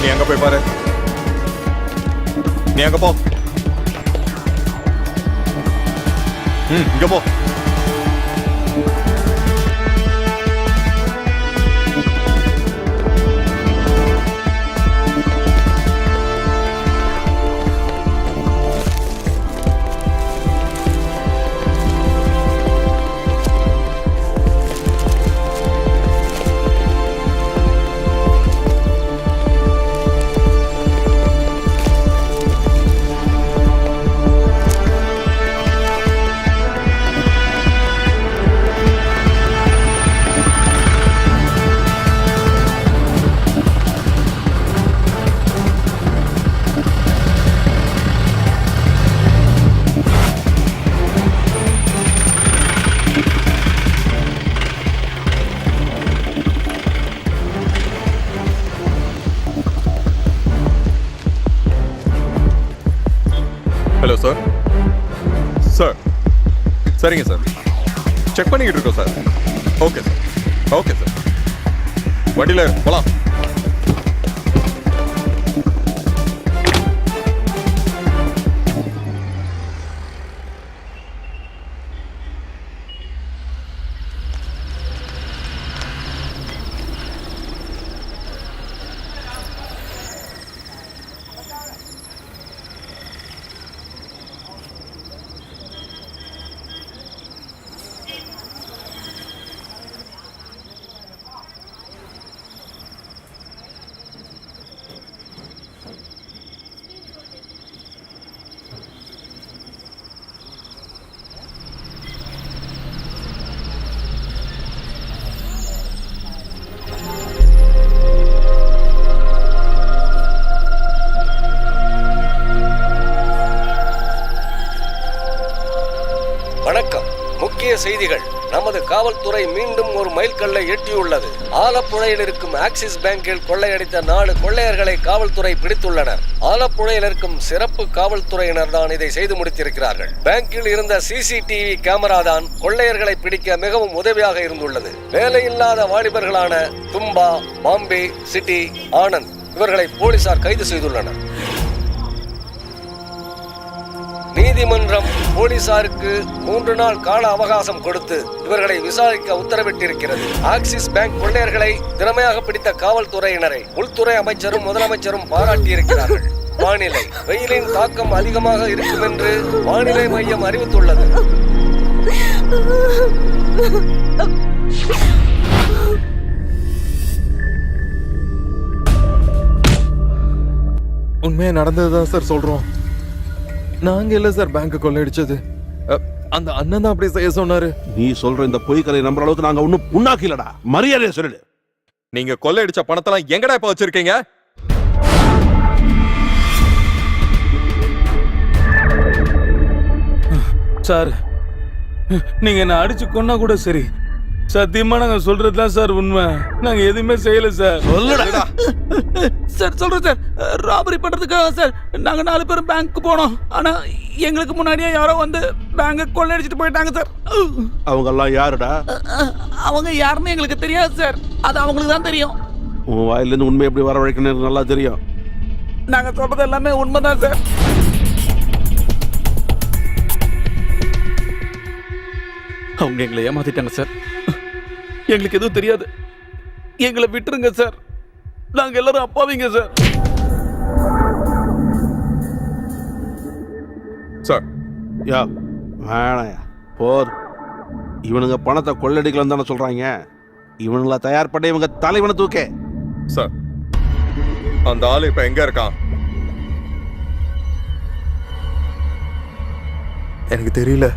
நீ அங்க போய் பாரு. நீ அங்க போ. இங்க போ. Hello sir. சார், சரிங்க சார், செக் பண்ணிக்கிட்டு இருக்கோம் sir. Okay sir. Okay sir, வண்டியில் போலாம். வணக்கம். முக்கிய செய்திகள். நம்ம நமது காவல்துறை மீண்டும் ஒரு மைல்கல்லை எட்டியுள்ளது. ஆலப்புழையில் இருக்கும் ஆக்சிஸ் பேங்கில் கொள்ளையடித்த 4 கொள்ளையர்களை காவல்துறை பிடித்துள்ளனர். ஆலப்புழையில் இருக்கும் சிறப்பு காவல்துறையினர் தான் இதை செய்து முடித்திருக்கிறார்கள். பேங்கில் இருந்த சிசிடிவி கேமரா தான் கொள்ளையர்களை பிடிக்க மிகவும் உதவியாக இருந்துள்ளது. வேலையில்லாத வாலிபர்களான தும்பா, பாம்பே, சிட்டி, ஆனந்த் இவர்களை போலீசார் கைது செய்துள்ளனர். நீதிமன்றம் போலீசாருக்கு 3 நாள் கால அவகாசம் கொடுத்து இவர்களை விசாரிக்க உத்தரவிட்டிருக்கிறது. ஆக்சிஸ் பேங்க் கொள்ளையர்களை திறமையாக பிடித்த காவல்துறையினரை உள்துறை அமைச்சரும் முதலமைச்சரும் பாராட்டியிருக்கிறார்கள். வானிலை வெயிலின் தாக்கம் அதிகமாக இருக்கும் என்று வானிலை மையம் அறிவித்துள்ளது. உண்மையா நடந்ததுதான் சார் சொல்றோம். நாங்க இல்ல சார் பேங்க் கொள்ளையடிச்சது. அந்த அண்ணன் தான் அப்படி செய்ய சொன்னாரு. நீ சொல்ற இந்த பொய் கதை நம்புற அளவுக்கு நாங்க ஒன்னும் புண்ணாக்கிலடா. மரியாதையா சொல்லிடு. நீங்க கொள்ளையடிச்ச பணத்தெல்லாம் எங்கடா இப்ப வச்சிருக்கீங்க? சார், நீங்க என்ன அடிச்சு கொன்னா கூட சரி, சத்தியமா நாங்க சொல்றதுதான் சார் உண்மை. நாங்க எதுவுமே செய்யல சார். சொல்லுடா. சார் சொல்றேன் சார், ராபரி பண்றதுக்காக சார் நாங்க 4 பேரும் பேங்க்கு போனோம். ஆனா எங்களுக்கு முன்னாடியே யாரோ வந்து பேங்க கொள்ளையடிச்சிட்டு போயிட்டாங்க சார். அவங்க எல்லாம் யாருடா? அவங்க யாருன்னு எங்களுக்கு தெரியாது சார், அது அவங்களுக்கு தான் தெரியும். உன் வாயிலிருந்து உண்மை எப்படி வரவழைக்கணும் எனக்கு நல்லா தெரியும். நாங்க சொல்றது எல்லாமே உண்மைதான் சார். அவங்க எங்களை ஏமாத்திட்டாங்க சார். எங்களுக்கு எதுவும் தெரியாது. எங்களை விட்டுருங்க சார். நாங்க எல்லாரும் அப்பாவிங்க சார். சார் யா வேணாயா போர். இவனுங்க பணத்தை கொள்ளடிக்கலாம் தானே சொல்றாங்க. இவனுங்கள தயார் பண்ண இவங்க தலைவனை தூக்கே. சார் அந்த ஆளு இப்ப எங்க இருக்கான்? எனக்கு தெரியல.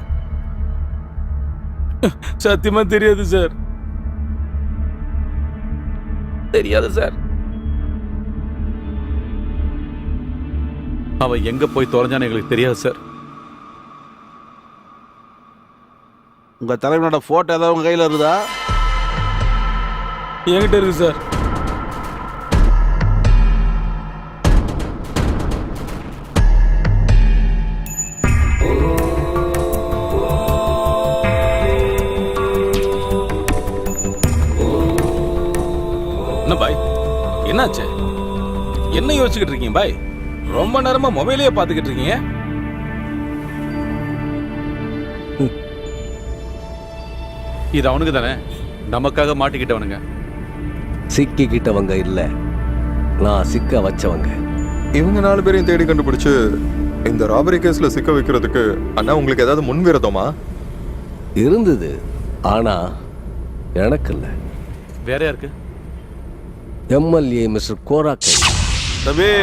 சத்தியமா தெரியாது சார். தெரியாது சார். அவன் எங்க போய் தொலைஞ்சான்னு எங்களுக்கு தெரியாது சார். உங்க தலைவனோட போட்டோ ஏதாவது உங்க கையில இருக்குதா? என்கிட்ட இருக்கு சார். என்ன பாய், என்னாச்சு? என்ன யோசிச்சுக்கிட்டு இருக்கீங்க பாய்? ரொம்ப நேரமா மொபைலையே பார்த்துக்கிட்டு இருக்கீங்க. இது அவனுக்கு தானே, நமக்காக மாட்டிக்கிட்டவனுங்க. சிக்கிக்கிட்டவங்க இல்ல, நான் சிக்க வச்சவங்க. இவங்க 4 பேரையும் தேடி கண்டுபிடிச்சு இந்த ராபரி கேஸ்ல சிக்க வைக்கிறதுக்கு அண்ணா உங்களுக்கு ஏதாவது முன்விரோதமா இருந்தது? ஆனா எனக்கு இல்ல. வேற யாருக்கு? எம்எல்ஏ மிஸ்டர் கோராக்கை. தம்பி,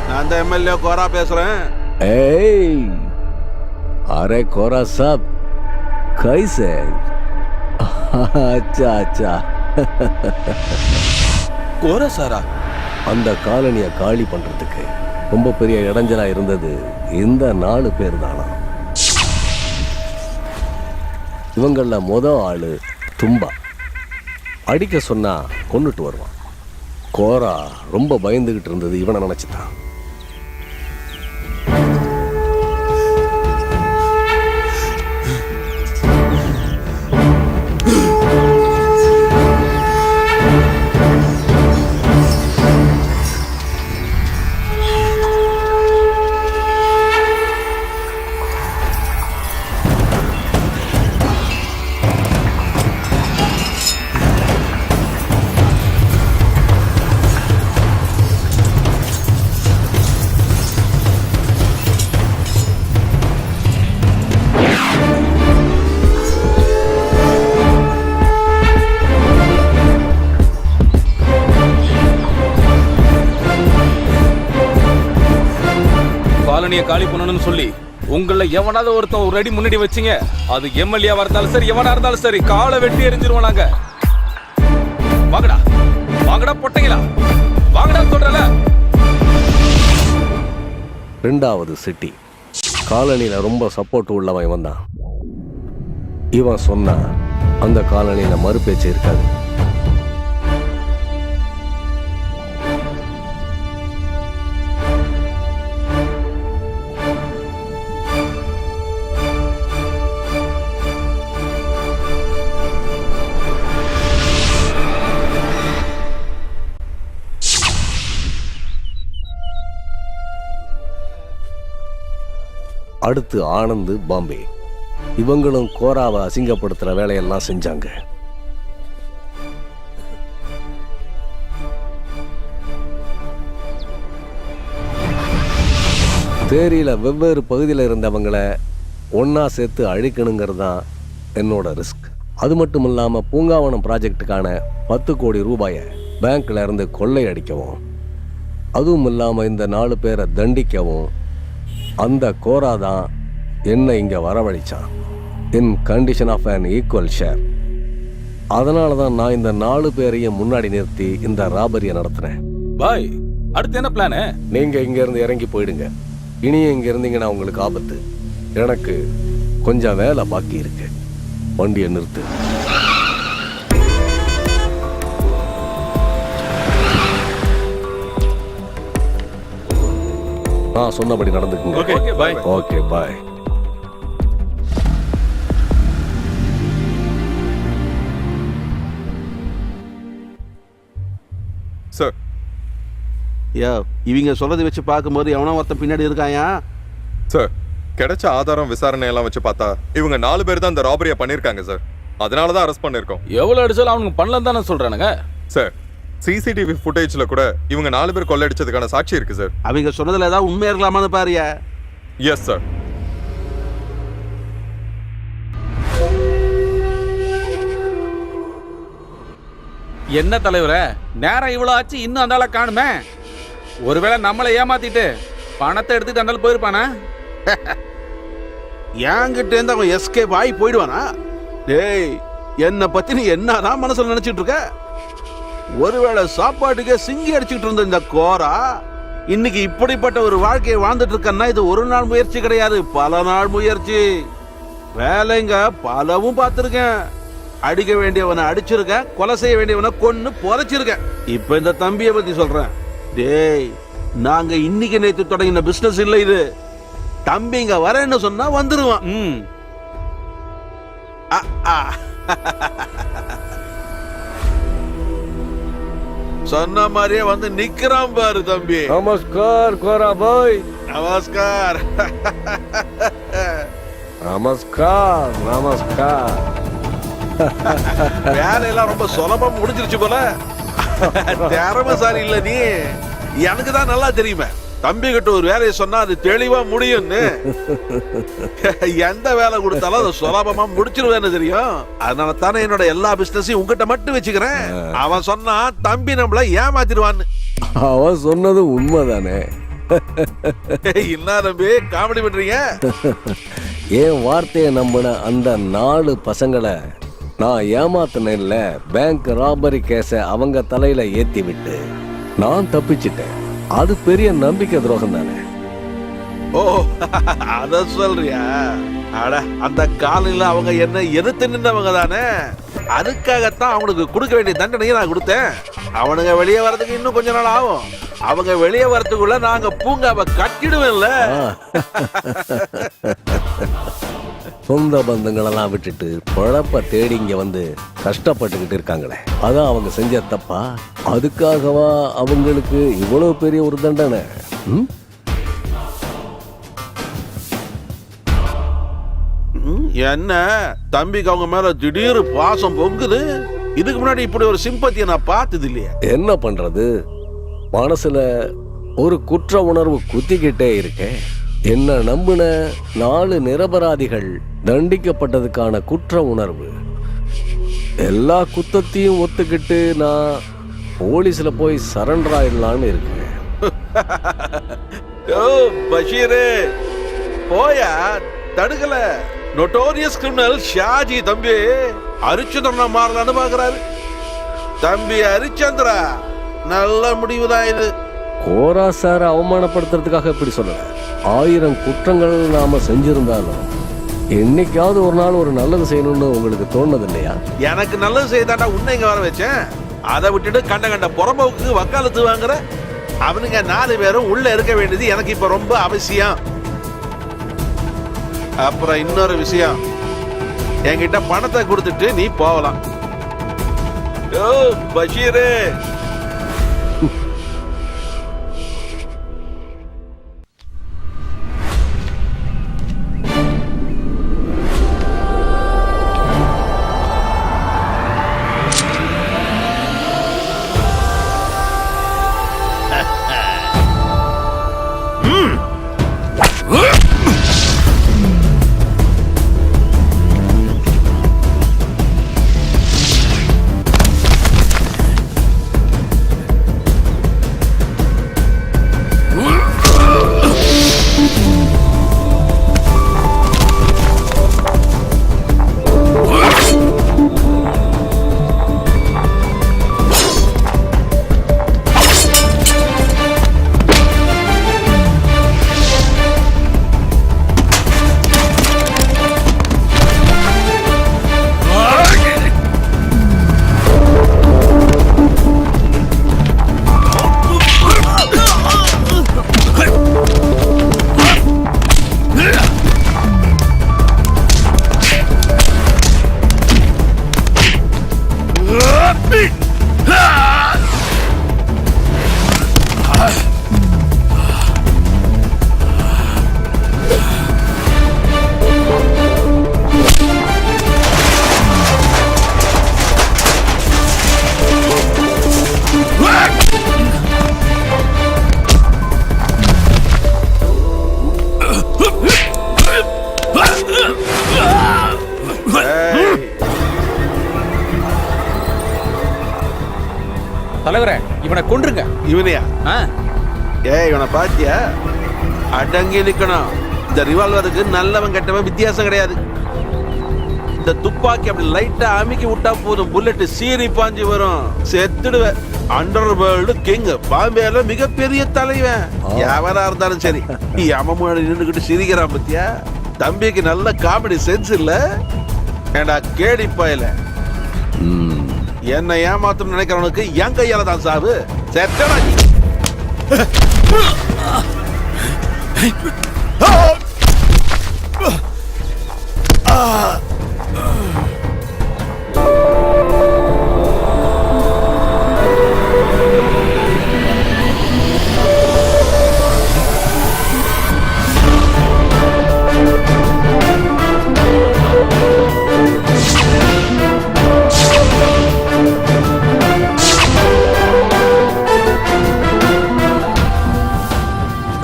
நான் தான் எம்எல்ஏ கோரா பேசுறேன். ஏய், அரே கோரா சாப், கைசே? அச்சா அச்சா. கோரா சாரா? அந்த காலனியை காலி பண்றதுக்கு ரொம்ப பெரிய இடைஞ்சலா இருந்தது இந்த 4 பேர் தானா. இவங்கள ஆளு தும்பா. அடிக்க சொன்னா கொன்னுட்டு வருவான். கோரா ரொம்ப பயந்துகிட்டு இருந்தது இவனை நினைச்சுட்டான். காலனியை காலி பண்ணணும்னு சொல்லி உங்கள எவனாவது ஒருத்தன் ஒரு அடி முன்னாடி வச்சீங்க, அது எம்எல்ஏவா இருந்தாலும் சரி, எவனா இருந்தாலும் சரி, காலை வெட்டி எரிஞ்சிருவோம் நாங்க. வாங்கடா வாங்கடா பொட்டைங்களா, வாங்கடா சொல்றல. 2வது சிட்டி. காலனியில ரொம்ப சப்போர்ட் உள்ளவன் இவன் தான். இவன் சொன்னா அந்த காலனியில மறுபேச்சு இருக்காது. அடுத்து ஆனந்த், பாம்பே. இவங்களும் கோராவை அசிங்கப்படுத்துற வேலையெல்லாம் செஞ்சாங்க. தேரியில வெவ்வேறு பகுதியில் இருந்தவங்களை ஒன்னா சேர்த்து அழிக்கணுங்கிறது தான் என்னோட ரிஸ்க். அது மட்டும் இல்லாம பூங்காவனம் ப்ராஜெக்டுக்கான 10 கோடி ரூபாயை பேங்க்ல இருந்து கொள்ளையடிக்கவும், அதுவும் இல்லாம இந்த 4 பேரை தண்டிக்கவும் அந்த கோரா தான் என்ன இங்க வரவழைச்சான். In condition of an equal share. அதனால தான் நான் இந்த 4 பேரையும் முன்னாடி நிறுத்தி இந்த ராபரியை நடத்துறேன். பாய், அடுத்து என்ன பிளானு? நீங்க இங்க இருந்து இறங்கி போயிடுங்க. இனியும் இங்க இருந்தீங்கன்னா உங்களுக்கு ஆபத்து. எனக்கு கொஞ்சம் வேலை பாக்கி இருக்கு. வண்டியை நிறுத்து. நான் சொன்னபடி நடந்துக்குங்க. Okay bye. Okay bye. Sir, யோ, இவங்க சொல்றதை வச்சு பார்க்கும்போது எவனோ ஒருத்தன் பின்னாடி இருக்காயா? சார், கிடைச்ச ஆதாரம் விசாரணை எல்லாம் வச்சு பார்த்தா இவங்க 4 பேர் தான் இந்த ராபரியை பண்ணிருக்காங்க சார். அதனால தான் அரெஸ்ட் பண்ணிருக்கோம். எவ்வளவு அடிச்சாலும் அவனுக்கு பண்ணலாம் தானே சொல்றானுங்க. சார், சிசிடிவி ஃபுட்டேஜ்ல கூட இவங்க 4 பேர் கொள்ளையடிச்சதுக்கான சாட்சி இருக்கு சார். அவங்க சொன்னதுல ஏதாவது உண்மையா இருக்கலாமான்னு பாருயா. Yes sir. என்ன தலைவரே, நேரம் இவ்வளவு ஆச்சு, இன்னும் அந்த ஆளை காணுமே. ஒருவேளை நம்மளை ஏமாத்திட்டு பணத்தை எடுத்துட்டு அந்த ஆள் போயிருப்பானா? என்கிட்ட இருந்து அவன் எஸ்கேப் ஆகி போயிடுவானா? டேய், என்னை பத்தி நீ என்னதான் மனசுல நினைச்சிட்டு இருக்க? ஒருவேளை சாப்பாட்டுக்கே சிங்கி அடிச்சுட்டு இருந்த இந்த கோரா இன்னைக்கு இப்படிப்பட்ட ஒரு வாழ்க்கையை வாழ்ந்துட்டு இருக்கன்னா இது ஒரு நாள் முயற்சி கிடையாது, பல நாள் முயற்சி. வேலைங்க பலவும் பார்த்திருக்கேன். அடிக்க வேண்டியவனை அடிச்சிருக்கேன், கொலை செய்ய வேண்டியவனை கொன்னு புதைச்சிருக்கேன். இப்ப இந்த தம்பியை பத்தி சொல்றேன். டேய், நாங்க இன்னைக்கு நேத்து தொடங்கின பிசினஸ் இல்ல இது. தம்பிங்க வரேன்னு சொன்னா வந்துருவான். சொன்ன மாதிரியே வந்து நிக்கிறான் பாரு தம்பி. நமஸ்கார் கோரா பாய். நமஸ்கார். நமஸ்கார் நமஸ்கார். வேலையெல்லாம் ரொம்ப சுலபமா முடிஞ்சிருச்சு போல. திறமைசாலி இல்ல நீ. எனக்கு தான் நல்லா தெரியுமே, தம்பி கிட்ட ஒரு வேலையை சொன்னா அது தெளிவா முடியும்னு. எந்த வேலை கொடுத்தாலும் அதை சுலபமா முடிச்சிருவேன்னு தெரியும். அதனால தானே என்னோட எல்லா பிசினஸையும் உங்ககிட்ட மட்டும் வச்சுக்கிறேன். அவன் சொன்னா தம்பி நம்மள ஏமாத்திடுவான்னு. அவன் சொன்னது உண்மைதானே. என்ன தம்பி காமெடி பண்றீங்க? என் வார்த்தையை நம்பின அந்த 4 பசங்களை நான் ஏமாத்தினேன்ல. பேங்க் ராபரி கேஸ அவங்க தலையில ஏத்தி விட்டு நான் தப்பிச்சிட்டேன். அது பெரிய நம்பிக்கை துரோகம் தானே. ஓ, அத சொல்றியா? அட, அந்த காலையில அவங்க என்ன எதிர்த்து நின்றவங்க தானே. அதுக்காகத்தான் அவனுக்கு கொடுக்க வேண்டிய தண்டனையை நான் கொடுத்தேன். அவனுங்க வெளியே வர்றதுக்கு இன்னும் கொஞ்ச நாள் ஆகும். அவங்க வெளியே வரதுக்குள்ள நாங்க பூங்காவை கட்டிடுவேன்ல. சொந்த பந்தங்களெல்லாம் விட்டுட்டு பொழப்ப தேடி இங்க வந்து கஷ்டப்பட்டுக்கிட்டு இருக்காங்களே, அதான் அவங்க செஞ்ச தப்பா? அதுக்காகவா அவங்களுக்கு இவ்வளவு பெரிய ஒரு தண்டனை? என்ன தம்பிக்கு அவங்க மேல திடீர் பாசம் பொங்குது. இதுக்கு முன்னாடி இப்படி ஒரு சிம்பத்தியை நான் பார்த்தது இல்லையா? என்ன பண்றது, மனசுல ஒரு குற்ற உணர்வு குத்திக்கிட்டே இருக்கேன். என்ன நம்பின 4 நிரபராதிகள் தண்டிக்கப்பட்டதுக்கான குற்ற உணர்வு. எல்லா குத்தத்தையும் ஒத்துக்கிட்டு நான் போலீஸ்ல போய் சரண்டர் ஆயிடலான்னு இருக்கேன். ஓ பஷீரே, போயா, தடுக்கல. நோட்டோரியஸ் கிரிமினல் ஷாஜி தம்பி ஹரிச்சந்திரனா மாறலான்னு பாக்குறாரு. தம்பி ஹரிச்சந்திரா, நல்ல முடிவுதான் இது. கோரா சார் அவமானப்படுத்துறதுக்காக இப்படி சொல்லல. 1000 குற்றங்கள் நாம செஞ்சிருந்தாலும் என்னைக்காவது ஒரு நாள் ஒரு நல்லது செய்யணும்னு உங்களுக்கு தோணுது இல்லையா? எனக்கு நல்லது செய்தாண்டா உன்னை இங்க வர வச்சேன். அதை விட்டுட்டு கண்ட கண்ட புறம்போக்கு வக்காலத்து வாங்குற அவனுங்க 4 பேரும் உள்ள இருக்க வேண்டியது எனக்கு இப்ப ரொம்ப அவசியம். அப்புறம் இன்னொரு விஷயம், என்கிட்ட பணத்தை கொடுத்துட்டு நீ போகலாம். ஓ பஷீரு, தலைவரே இவனை கொன்றுங்க. இவனையா? ஏய் இவனை பாத்தியா? அடங்கி நிக்கணும். இந்த ரிவால்வருக்கு நல்லவன் கெட்டவன் வித்தியாசம் கிடையாது. இந்த துப்பாக்கி அப்படி லைட்டா அமுக்கி விட்டா போதும், புல்லட் சீறி பாஞ்சு வரும், செத்துடுவ. அண்டர் வேர்ல்டு கிங், பாம்பேல மிகப்பெரிய தலைவன். எவரா இருந்தாலும் சரி, அம்மா நின்றுகிட்டு சிரிக்கிறான் பத்தியா? தம்பிக்கு நல்ல காமெடி சென்ஸ் இல்ல? ஏண்டா கேடி பாயல, என்ன ஏமாத்தணும் நினைக்கிறவனுக்கு என் கையால தான் சாவு. செத்தடா நீ.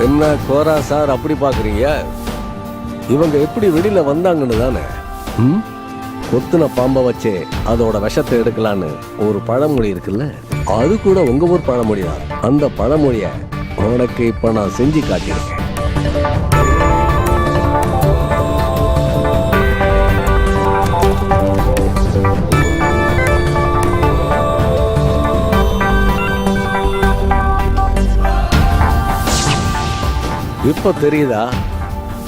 என்ன கோரா சார் அப்படி பாக்குறீங்க? இவங்க எப்படி வெளியில வந்தாங்கன்னு தானே. கொத்துன பாம்பை வச்சே அதோட விஷத்தை எடுக்கலான்னு ஒரு பழமொழி இருக்குல்ல, அது கூட உங்க ஊர் பழமொழி தான். அந்த பழமொழிய உனக்கு இப்ப நான் செஞ்சு காட்டியிருக்கேன். இப்ப தெரியுதா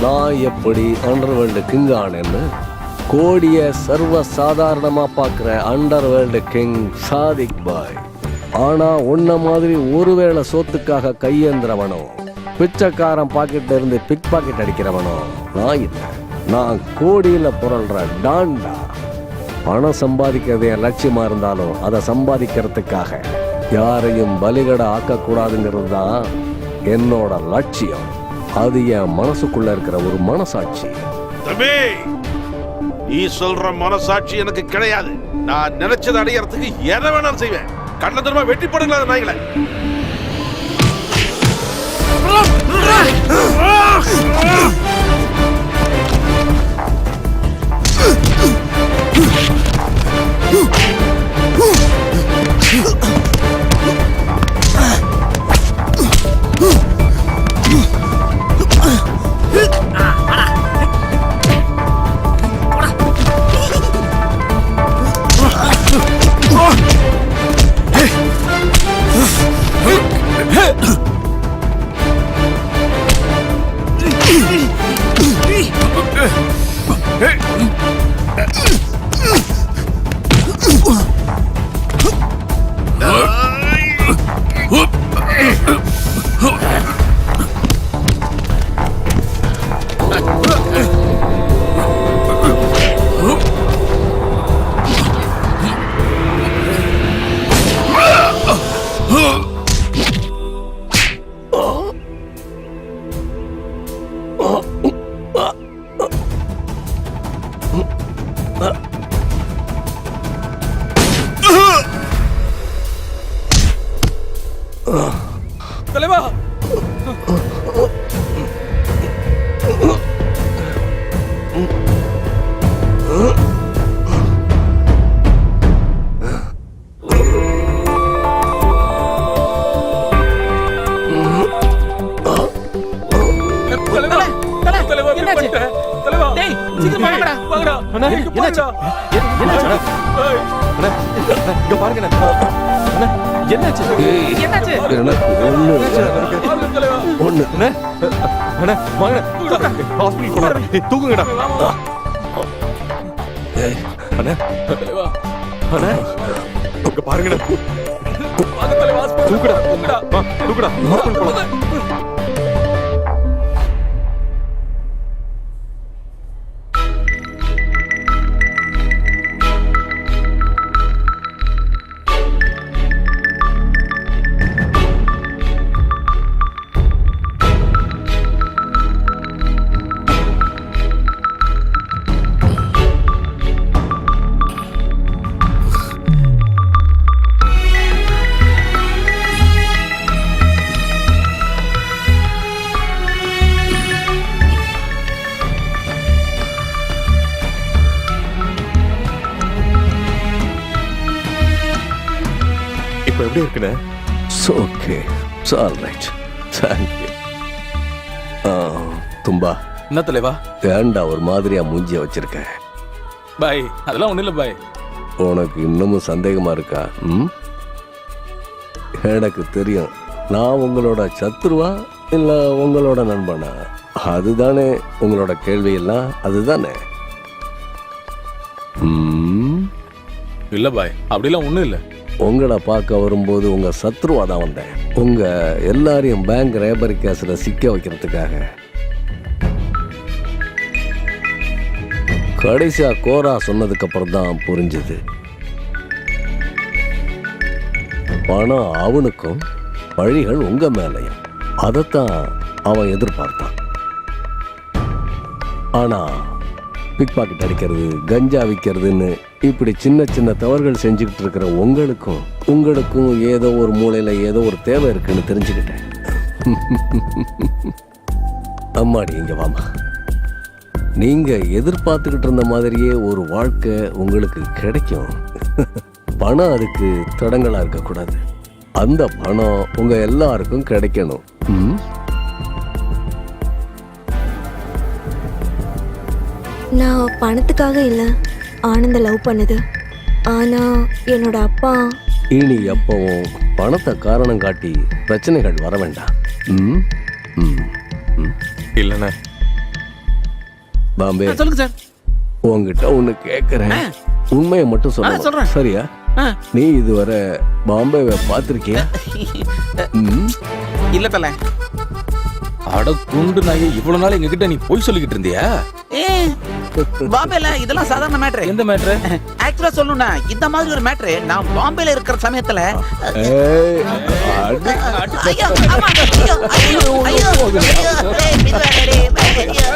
நான் எப்படி அண்டர்வேர்ல்டு கிங் ஆனேன்னு? கோடிய சர்வ சாதாரணமா பாக்குற அண்டர்வேர்ல்டு கிங் சாதிக் பாய். ஆனா உன்ன மாதிரி ஒருவேளை சோத்துக்காக கையேந்திரவனோ, பிச்சைக்காரன் பாக்கெட்ல இருந்து பிக் பாக்கெட் அடிக்கிறவனோ நான் இல்லை. நான் கோடியில புரள்ற டான்டா. பணம் சம்பாதிக்கிறது என் லட்சியமா இருந்தாலும் அதை சம்பாதிக்கிறதுக்காக யாரையும் பலிகட ஆக்கக்கூடாதுங்கிறது தான் என்னோட லட்சியம். அது என் மனசுக்குள்ள இருக்கிற ஒரு மனசாட்சி. தம்பி, நீ சொல்ற மனசாட்சி எனக்கு கிடையாது. நான் நினைச்சதை அடையறதுக்கு எதை வேணாலும் செய்வேன். கண்ண தூரமா வெட்டி போடுங்களா நாய்களை. Hey! தலைவா என்னாச்சு? டேய், சீக்கிரமா வாங்கடா. அண்ணா, என்னாச்சு? என்னாச்சு? அண்ணா, இங்க பாருங்க அண்ணா. அண்ணா, என்னாச்சு? என்னாச்சு? எனக்கு ஒண்ணு அண்ணா, அண்ணா, வாங்க ஹாஸ்பிடல் போலாம். தூக்குங்கடா. அண்ணா, அண்ணா, இங்க பாருங்கடா. தூக்குடா. வா, தூக்குடா. ஹாஸ்பிடல் போலாம். இப்ப எப்படி இருக்குண்ணே? Okay, all right, thank you. தும்பா, என்ன தலைவா? ஏண்டா ஒரு மாதிரியா மூஞ்சிய வச்சிருக்க? பாய் அதெல்லாம் ஒண்ணும் இல்ல பாய். உனக்கு இன்னமும் சந்தேகமா இருக்கா? ம், எனக்கு தெரியும். நான் உங்களோட சத்துருவா இல்ல உங்களோட நண்பனா? அதுதானே உங்களோட கேள்வி எல்லாம், அதுதானே? ம், இல்ல பாய், அப்படிலாம் ஒண்ணும் இல்ல. உங்களை பார்க்க வரும்போது உங்க சத்ருவா தான் வந்தேன். உங்க எல்லாரையும் பேங்க் ரேபரி கேஸ்ல சிக்க வைக்கிறதுக்காக. கடைசியா கோரா சொன்னதுக்கு அப்புறம் தான் புரிஞ்சுது. பணம் அவனுக்கும், வழிகள் உங்க மேலையும். அதைத்தான் அவன் எதிர்பார்த்தான். ஆனா பிக் பாக்கெட் அடிக்கிறது, கஞ்சா விற்கிறதுன்னு இப்படி சின்ன சின்ன தவறுகள் செஞ்சுக்கிட்டு இருக்கிற உங்களுக்கும் ஏதோ ஒரு மூலையில ஏதோ ஒரு தேவை இருக்குன்னு தெரிஞ்சுக்கிட்டேன். அம்மாடி, இங்க வாமா. நீங்க எதிர்பார்த்துக்கிட்டு இருந்த மாதிரியே ஒரு வாழ்க்கை உங்களுக்கு கிடைக்கும். பணம் அதுக்கு தடங்களா இருக்கக்கூடாது. அந்த பணம் உங்க எல்லாருக்கும் கிடைக்கணும். ம்? நான் பணத்துக்காக இல்லை, ஆனந்த லவ் பண்ணுது. ஆனா என்னோட அப்பா இனி எப்பவும் பணத்தை காரணம் காட்டி பிரச்சனைகள் வர வேண்டாம். ம்? ம், ம். இல்லண்ணே. பாம்பே, சொல்லுங்க சார். உங்ககிட்ட ஒண்ணு கேக்குறேன், உண்மையை மட்டும் சொல்ல. சொல்றேன். சரியா? நீ இதுவரை பாம்பேவை பார்த்திருக்கியா? ம்? இல்ல தல. அட குண்டு நாயே, இவ்வளவு நாள் எங்க கிட்ட நீ போய் சொல்லிக்கிட்டு இருந்தியா? பாம்பேல இதெல்லாம் சாதாரண மேட்ரு. எந்த மேட்ரு? ஆக்சுவலா சொல்லணும்னா இந்த மாதிரி ஒரு மேட்ரு நான் பாம்பேல இருக்கிற சமயத்துல ஏய், அடி. ஐயோ, ஆமா, ஐயோ, ஐயோ, ஐயோ, ஐயோ, ஏய், மெதுவா, டேய், ஐயோ.